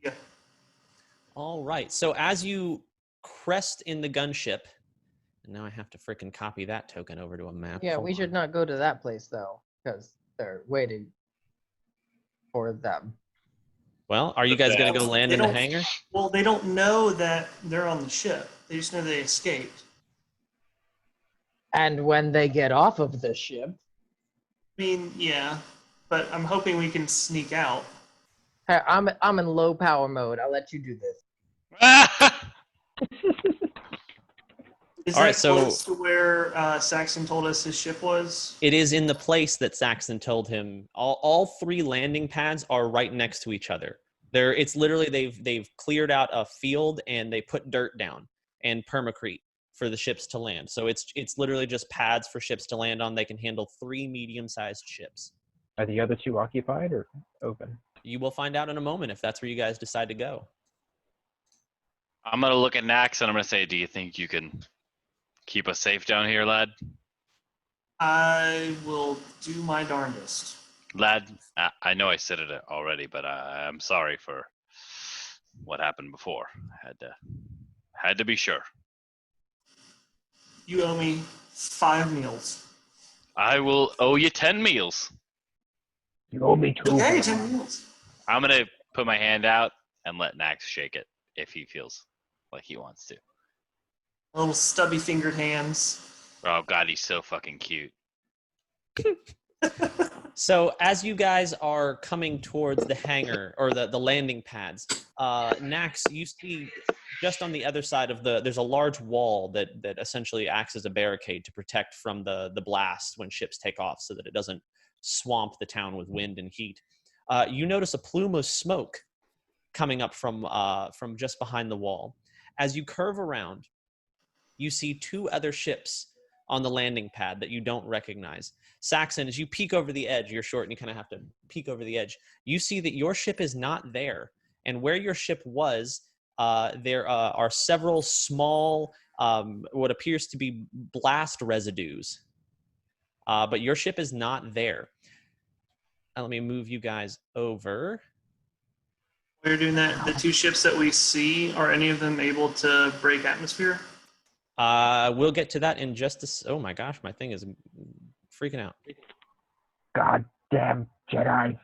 S6: Yeah.
S1: All right. So as you crest in the gunship, And now I have to frickin' copy that token over to a map.
S8: Yeah,
S1: Hold
S8: we should
S1: on.
S8: not go to that place though, because they're waiting for them.
S1: Well, are you guys gonna go land
S6: They
S1: in the
S6: don't-
S1: hangar?
S6: Well, they don't know that they're on the ship. They just know they escaped.
S8: And when they get off of the ship,
S6: I mean, yeah, but I'm hoping we can sneak out.
S8: hey, I'm in low power mode. I'll let you do this.
S6: Is
S1: All
S6: that
S1: right, so-
S6: close to where Saxon told us his ship was?
S1: It is in the place that Saxon told him. All 3 landing pads are right next to each other. It's literally they've cleared out a field and they put dirt down and permacrete for the ships to land. So it's literally just pads for ships to land on. They can handle 3 medium-sized ships.
S2: Are the other 2 occupied or open?
S1: You will find out in a moment if that's where you guys decide to go.
S3: I'm gonna look at Nax and I'm gonna say, do you think you can keep us safe down here, lad?
S6: I will do my darndest.
S3: Lad, I know I said it already, but I'm sorry for what happened before. Had to be sure.
S6: You owe me 5 meals.
S3: I will owe you 10 meals.
S2: You owe me 2.
S6: Okay, 10 meals.
S3: I'm gonna put my hand out and let Nax shake it if he feels like he wants to.
S6: Little stubby fingered hands.
S3: Oh god, he's so fucking cute.
S1: So as you guys are coming towards the hangar or the landing pads, Nax, you see just on the other side of there's a large wall that essentially acts as a barricade to protect from the blast when ships take off so that it doesn't swamp the town with wind and heat. You notice a plume of smoke coming up from just behind the wall. As you curve around, you see 2 other ships on the landing pad that you don't recognize. Saxon, as you peek over the edge, you're short and you kind of have to peek over the edge. You see that your ship is not there. And where your ship was, there are several small, what appears to be blast residues. But your ship is not there. Let me move you guys over.
S6: While you're doing that, the 2 ships that we see, are any of them able to break atmosphere?
S1: We'll get to that in just a... Oh my gosh, my thing is freaking out.
S2: Goddamn Jedi.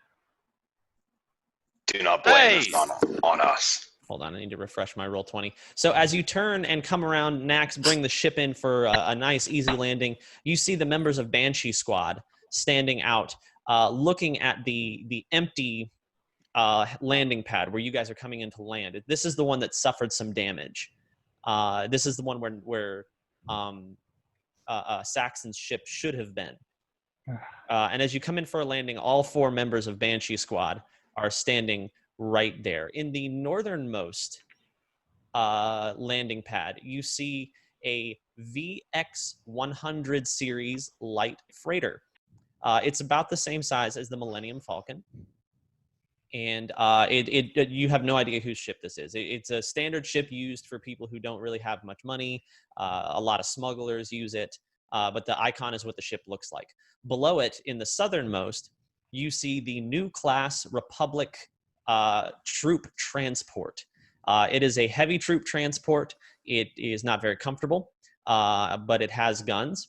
S9: Do not blame
S3: Hey!
S9: this on us.
S1: Hold on, I need to refresh my Roll20. So as you turn and come around, Nax, bring the ship in for a nice, easy landing. You see the members of Banshee Squad standing out, looking at the empty landing pad where you guys are coming in to land. This is the one that suffered some damage. This is the one where Saxon's ship should have been. And as you come in for a landing, all 4 members of Banshee Squad are standing right there. In the northernmost landing pad, you see a VX-100 series light freighter. It's about the same size as the Millennium Falcon. And you have no idea whose ship this is. It's a standard ship used for people who don't really have much money. A lot of smugglers use it, but the icon is what the ship looks like. Below it, in the southernmost, you see the new class Republic troop transport. It is a heavy troop transport. It is not very comfortable, but it has guns.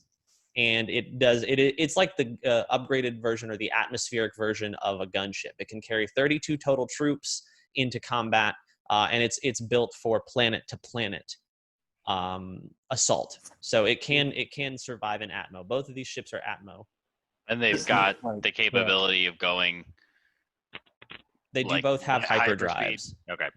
S1: And it's like the upgraded version or the atmospheric version of a gunship. It can carry 32 total troops into combat, and it's built for planet-to-planet assault. So it can survive in Atmo. Both of these ships are Atmo.
S3: And they've got the capability of going.
S1: They do
S3: like,
S1: both have
S3: hyperspeed.
S1: hyperdrives.
S3: Okay.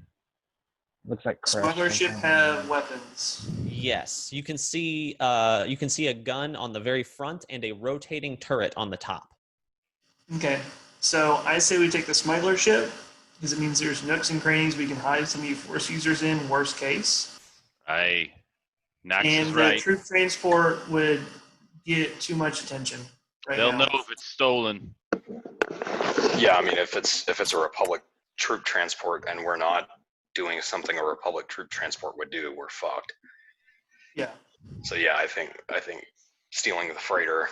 S2: Looks like Crash.
S6: Smuggler ship have weapons.
S1: Yes, you can see a gun on the very front and a rotating turret on the top.
S6: Okay, so I say we take the smuggler ship because it means there's nooks and crannies we can hide some of you Force users in, worst case.
S3: Nax
S6: And
S3: is
S6: the
S3: right.
S6: troop transport would get too much attention. Right
S3: They'll
S6: now.
S3: know if it's stolen.
S9: Yeah, I mean, if it's a Republic troop transport and we're not doing something a Republic troop transport would do, we're fucked.
S6: Yeah.
S9: So yeah, I think stealing the freighter.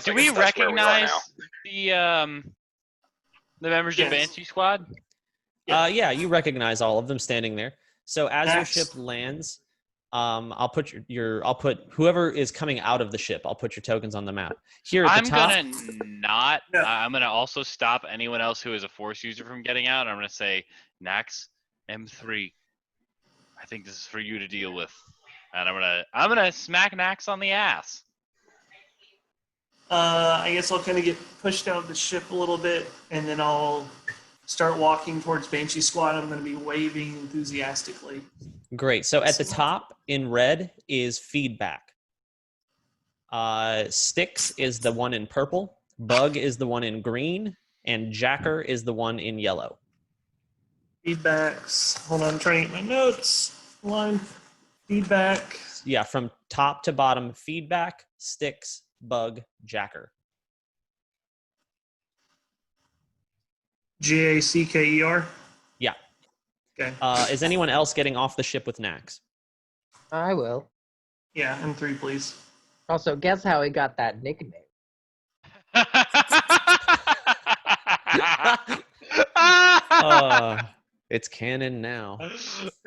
S3: Do we recognize the members of Banshee Squad?
S1: Yeah, you recognize all of them standing there. So as your
S6: Nax.
S1: ship lands, I'll put I'll put whoever is coming out of the ship. I'll put your tokens on the map. Here at the top.
S3: I'm gonna also stop anyone else who is a force user from getting out. I'm gonna say, Nax, M3. I think this is for you to deal with, and I'm gonna smack Nax on the ass.
S6: I guess I'll kind of get pushed out of the ship a little bit, and then I'll start walking towards Banshee Squad. I'm going to be waving enthusiastically.
S1: Great. So at the top in red is feedback. Sticks is the one in purple. Bug is the one in green. And Jacker is the one in yellow.
S6: Feedbacks. Hold on, I'm trying to get my notes. Line. Feedback.
S1: Yeah, from top to bottom, feedback, sticks, bug, Jacker.
S6: Jacker?
S1: Yeah.
S6: Okay.
S1: Is anyone else getting off the ship with Nax?
S8: I will.
S6: Yeah, M3, please.
S8: Also, guess how he got that nickname?
S1: It's canon now.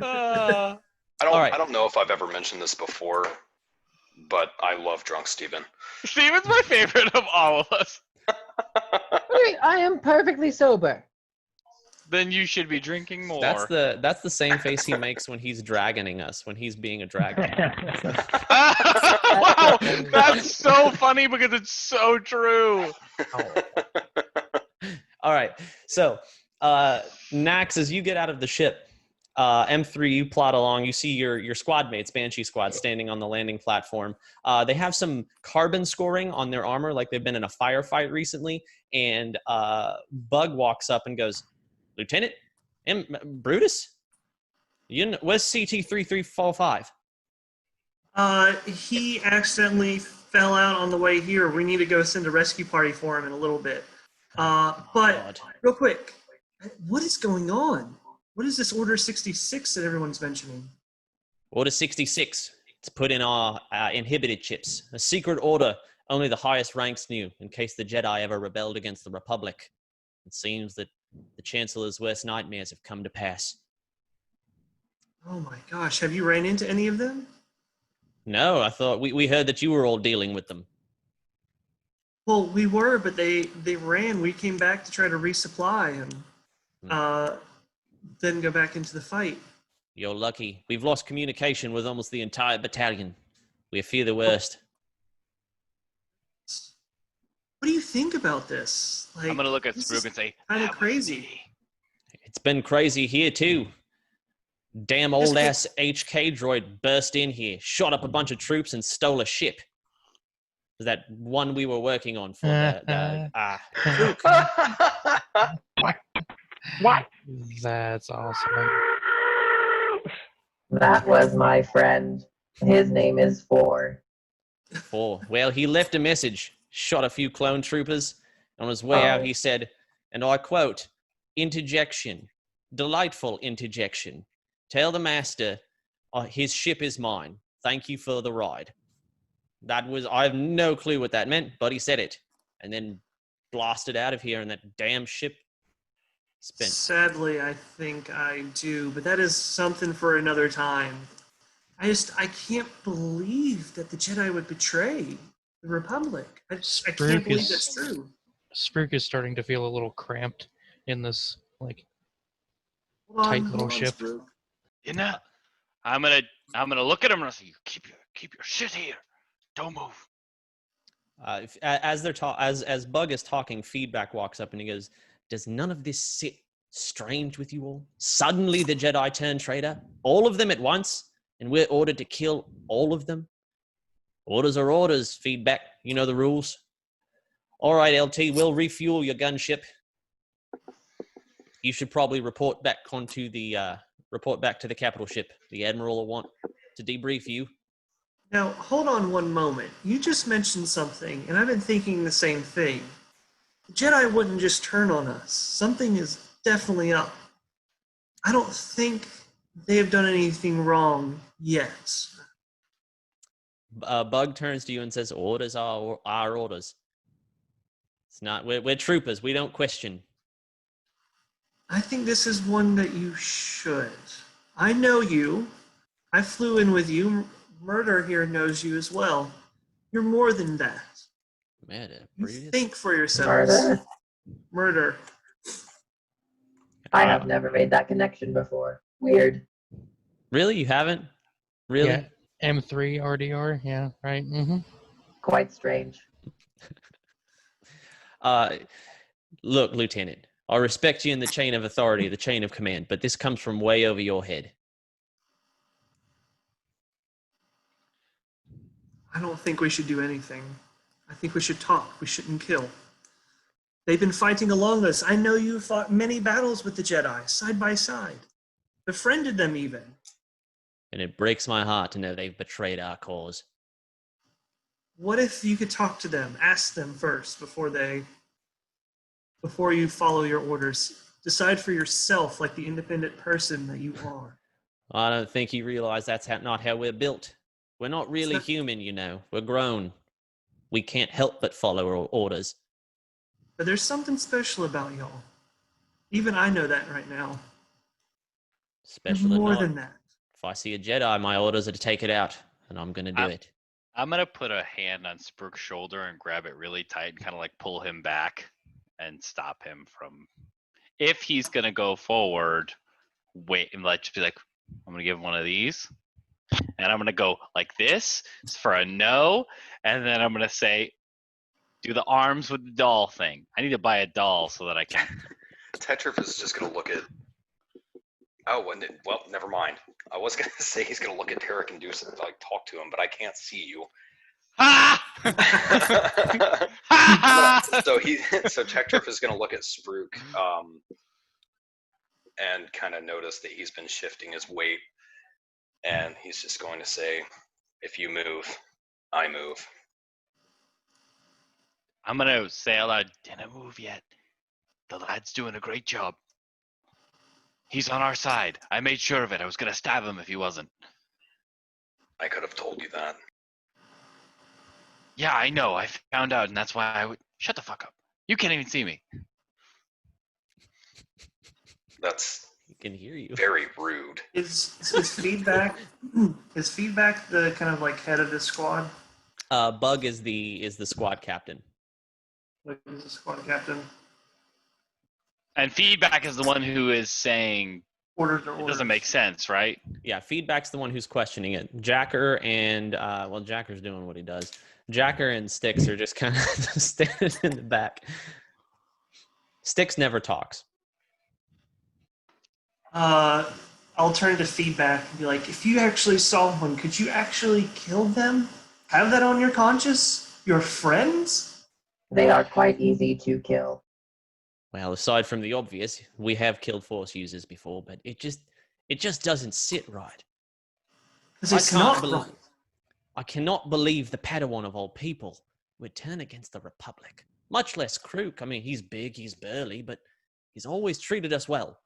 S9: I don't know if I've ever mentioned this before, but I love Drunk Steven.
S3: Steven's my favorite of all of us.
S8: Wait, I am perfectly sober.
S3: Then you should be drinking more.
S1: That's the same face he makes when he's dragoning us, when he's being a dragon.
S3: Wow, that's so funny because it's so true.
S1: All right, so Nax, as you get out of the ship, M3, you plot along. You see your squad mates, Banshee Squad, standing on the landing platform. They have some carbon scoring on their armor, like they've been in a firefight recently. And Bug walks up and goes, "Lieutenant, Brutus, where's CT-3345?
S6: He accidentally fell out on the way here. We need to go send a rescue party for him in a little bit. But real quick, what is going on? What is this Order 66 that everyone's mentioning?
S1: Order 66. It's put in our inhibited chips. A secret order only the highest ranks knew, in case the Jedi ever rebelled against the Republic. It seems that the Chancellor's worst nightmares have come to pass.
S6: Oh my gosh, have you ran into any of them?
S1: No, I thought we heard that you were all dealing with them.
S6: Well, we were, but they ran. We came back to try to resupply and then go back into the fight.
S1: You're lucky. We've lost communication with almost the entire battalion. We fear the worst.
S6: What do you think about this? Like,
S3: I'm going to look at Spook and say,
S6: kind of crazy.
S1: It's been crazy here, too. Damn old-ass HK droid burst in here, shot up a bunch of troops, and stole a ship. That one we were working on for
S2: What?
S5: That's awesome.
S8: That was my friend. His name is Four.
S1: Well, he left a message, shot a few clone troopers. On his way out, he said, and I quote, "Interjection, delightful interjection. Tell the master his ship is mine. Thank you for the ride." I have no clue what that meant, but he said it. And then blasted out of here, and that damn ship spent.
S6: Sadly, I think I do, but that is something for another time. I can't believe that the Jedi would betray the Republic. I can't believe that's true.
S5: Spook is starting to feel a little cramped in this tight little ship.
S3: You know, I'm gonna look at him and I'll say, "You keep your shit here. Don't move."
S1: As Bug is talking, feedback walks up and he goes, "Does none of this sit strange with you all? Suddenly the Jedi turn traitor, all of them at once, and we're ordered to kill all of them? Orders are orders, feedback. You know the rules. All right, LT, we'll refuel your gunship. You should probably report back to the capital ship. The Admiral will want to debrief you."
S6: Now, hold on one moment. You just mentioned something, and I've been thinking the same thing. The Jedi wouldn't just turn on us. Something is definitely up. I don't think they have done anything wrong yet.
S1: Bug turns to you and says, "Orders are our orders. It's not. We're troopers. We don't question."
S6: I think this is one that you should. I know you. I flew in with you. Murder here knows you as well. You're more than that.
S1: Murder,
S6: You
S1: Brutus.
S6: think for yourselves.
S8: Murder?
S6: Murder.
S8: I have never made that connection before. Weird.
S1: Really? You haven't? Really?
S5: Yeah. M3 RDR. Yeah. Right. Mm-hmm.
S8: Quite strange.
S1: Look, Lieutenant, I respect you in the chain of authority, the chain of command, but this comes from way over your head.
S6: I don't think we should do anything. I think we should talk. We shouldn't kill. They've been fighting along us. I know you fought many battles with the Jedi, side by side. Befriended them even.
S1: And it breaks my heart to know they've betrayed our cause.
S6: What if you could talk to them, ask them first before you follow your orders? Decide for yourself like the independent person that you are.
S1: I don't think you realize that's not how we're built. We're not really human, you know. We're grown. We can't help but follow our orders.
S6: But there's something special about y'all. Even I know that right now.
S1: Special or
S6: More
S1: not.
S6: than that.
S1: If I see a Jedi, my orders are to take it out, and I'm going to do it.
S3: I'm going to put a hand on Sprook's shoulder and grab it really tight and kind of like pull him back and stop him from, if he's going to go forward, wait, and let's just be like, I'm going to give him one of these. And I'm going to go like this for a no. And then I'm going to say, do the arms with the doll thing. I need to buy a doll so that I can.
S9: Tetrif is just going to look at... Oh, well, never mind. I was going to say he's going to look at Tarek and do something, like talk to him, but I can't see you. So Tetrif is going to look at Sprook and kind of notice that he's been shifting his weight. And he's just going to say, if you move, I move.
S3: I'm going to say out loud, didn't move yet. The lad's doing a great job. He's on our side. I made sure of it. I was going to stab him if he wasn't.
S9: I could have told you that.
S3: Yeah, I know. I found out, and that's why I would... Shut the fuck up. You can't even see me.
S9: That's...
S1: He can hear you.
S9: Very rude.
S6: Is feedback the kind of like head of this squad?
S1: Bug is the squad captain.
S6: Like is the squad captain?
S3: And feedback is the one who is saying
S6: Orders are
S3: it
S6: orders.
S3: doesn't make sense, right?
S1: Yeah, feedback's the one who's questioning it. Jacker and Jacker's doing what he does. Jacker and Styx are just kind of standing in the back. Styx never talks.
S6: I'll turn to feedback and be like, if you actually saw one, could you actually kill them? Have that on your conscience? Your friends?
S8: They are quite easy to kill.
S1: Well, aside from the obvious, we have killed Force users before, but it just doesn't sit right.
S6: Because it's not right.
S1: I cannot believe the Padawan of all people would turn against the Republic. Much less Krook. I mean, he's big, he's burly, but he's always treated us well.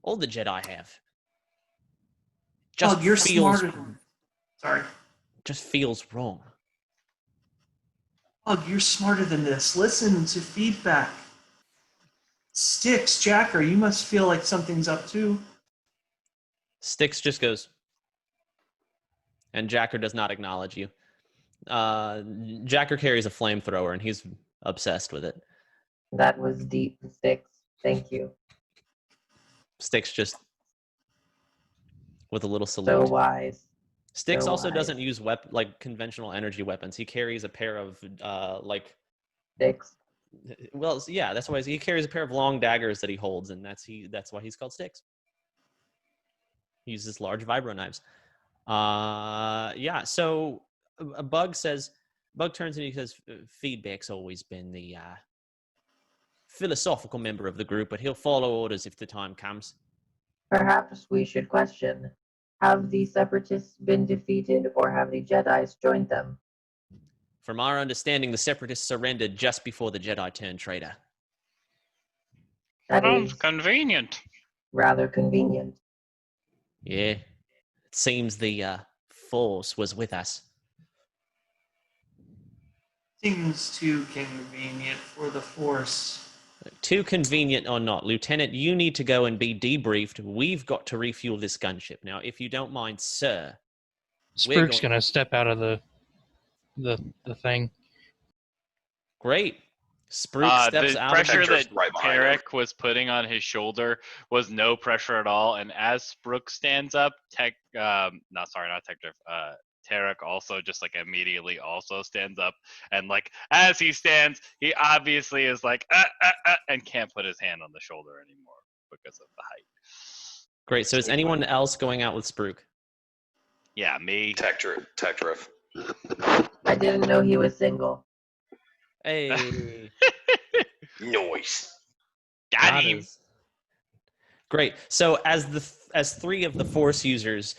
S1: All the Jedi have.
S6: You're smarter than... Sorry.
S1: Just feels wrong.
S6: You're smarter than this. Listen to feedback. Styx, Jacker, you must feel like something's up too.
S1: Styx just goes, and Jacker does not acknowledge you. Jacker carries a flamethrower, and he's obsessed with it.
S8: That was deep, Styx. Thank you.
S1: Styx just with a little salute.
S8: So wise.
S1: Styx
S8: So
S1: also
S8: wise.
S1: doesn't use conventional energy weapons. He carries a pair of
S8: Styx.
S1: Well, yeah, that's why he carries a pair of long daggers that he holds, and that's why he's called Styx. He uses large vibro knives. Yeah. So Bug turns and he says, "Feedback's always been the philosophical member of the group, but he'll follow orders if the time comes."
S8: Perhaps we should question. Have the Separatists been defeated, or have the Jedis joined them?
S1: From our understanding, the Separatists surrendered just before the Jedi turned traitor.
S8: That
S3: Sounds
S8: is
S3: convenient.
S8: rather convenient.
S1: Yeah. It seems the Force was with us.
S6: Seems too convenient for the Force.
S1: Too convenient or not, Lieutenant, you need to go and be debriefed. We've got to refuel this gunship. Now, if you don't mind, sir.
S5: Spruik's gonna step out of the thing.
S1: Great. Spruik steps
S3: The
S1: out
S3: pressure
S1: of
S3: that
S9: right behind him.
S3: Tarek was putting on his shoulder was no pressure at all. And as Spruik stands up, not Tech, Tarek also just like immediately also stands up, and like as he stands, he obviously is like and can't put his hand on the shoulder anymore because of the height.
S1: Great. So is anyone else going out with Spruik?
S3: Yeah, me.
S9: Tech drift.
S8: I didn't know he was single.
S1: Hey.
S9: Noise.
S3: Got him.
S1: Great. So as three of the Force users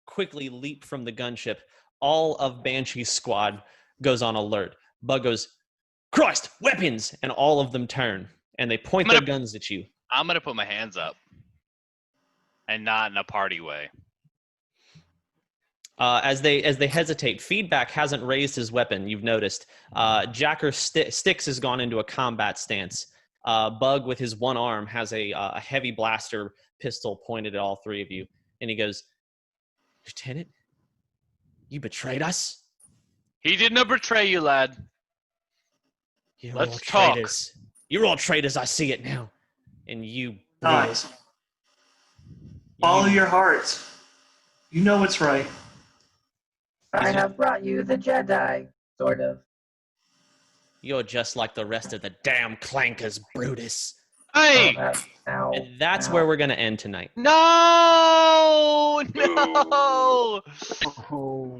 S1: quickly leap from the gunship, all of Banshee's squad goes on alert. Bug goes, "Christ, weapons!" And all of them turn, and they point their guns at you.
S3: I'm going to put my hands up. And not in a party way.
S1: As they hesitate, Feedback hasn't raised his weapon, you've noticed. Jacker Styx has gone into a combat stance. Bug, with his one arm, has a heavy blaster pistol pointed at all three of you. And he goes, "Lieutenant, you betrayed us?
S3: He did not betray you, lad. Let's talk.
S1: Traitors. You're all traitors, I see it now. And you...
S6: Guys, follow your heart. You know what's right.
S8: I have brought you the Jedi, sort of.
S1: You're just like the rest of the damn clankers, Brutus."
S3: Hey!
S8: Ow,
S1: And that's
S8: ow.
S1: where we're going to end tonight.
S3: No! No!
S2: Oh.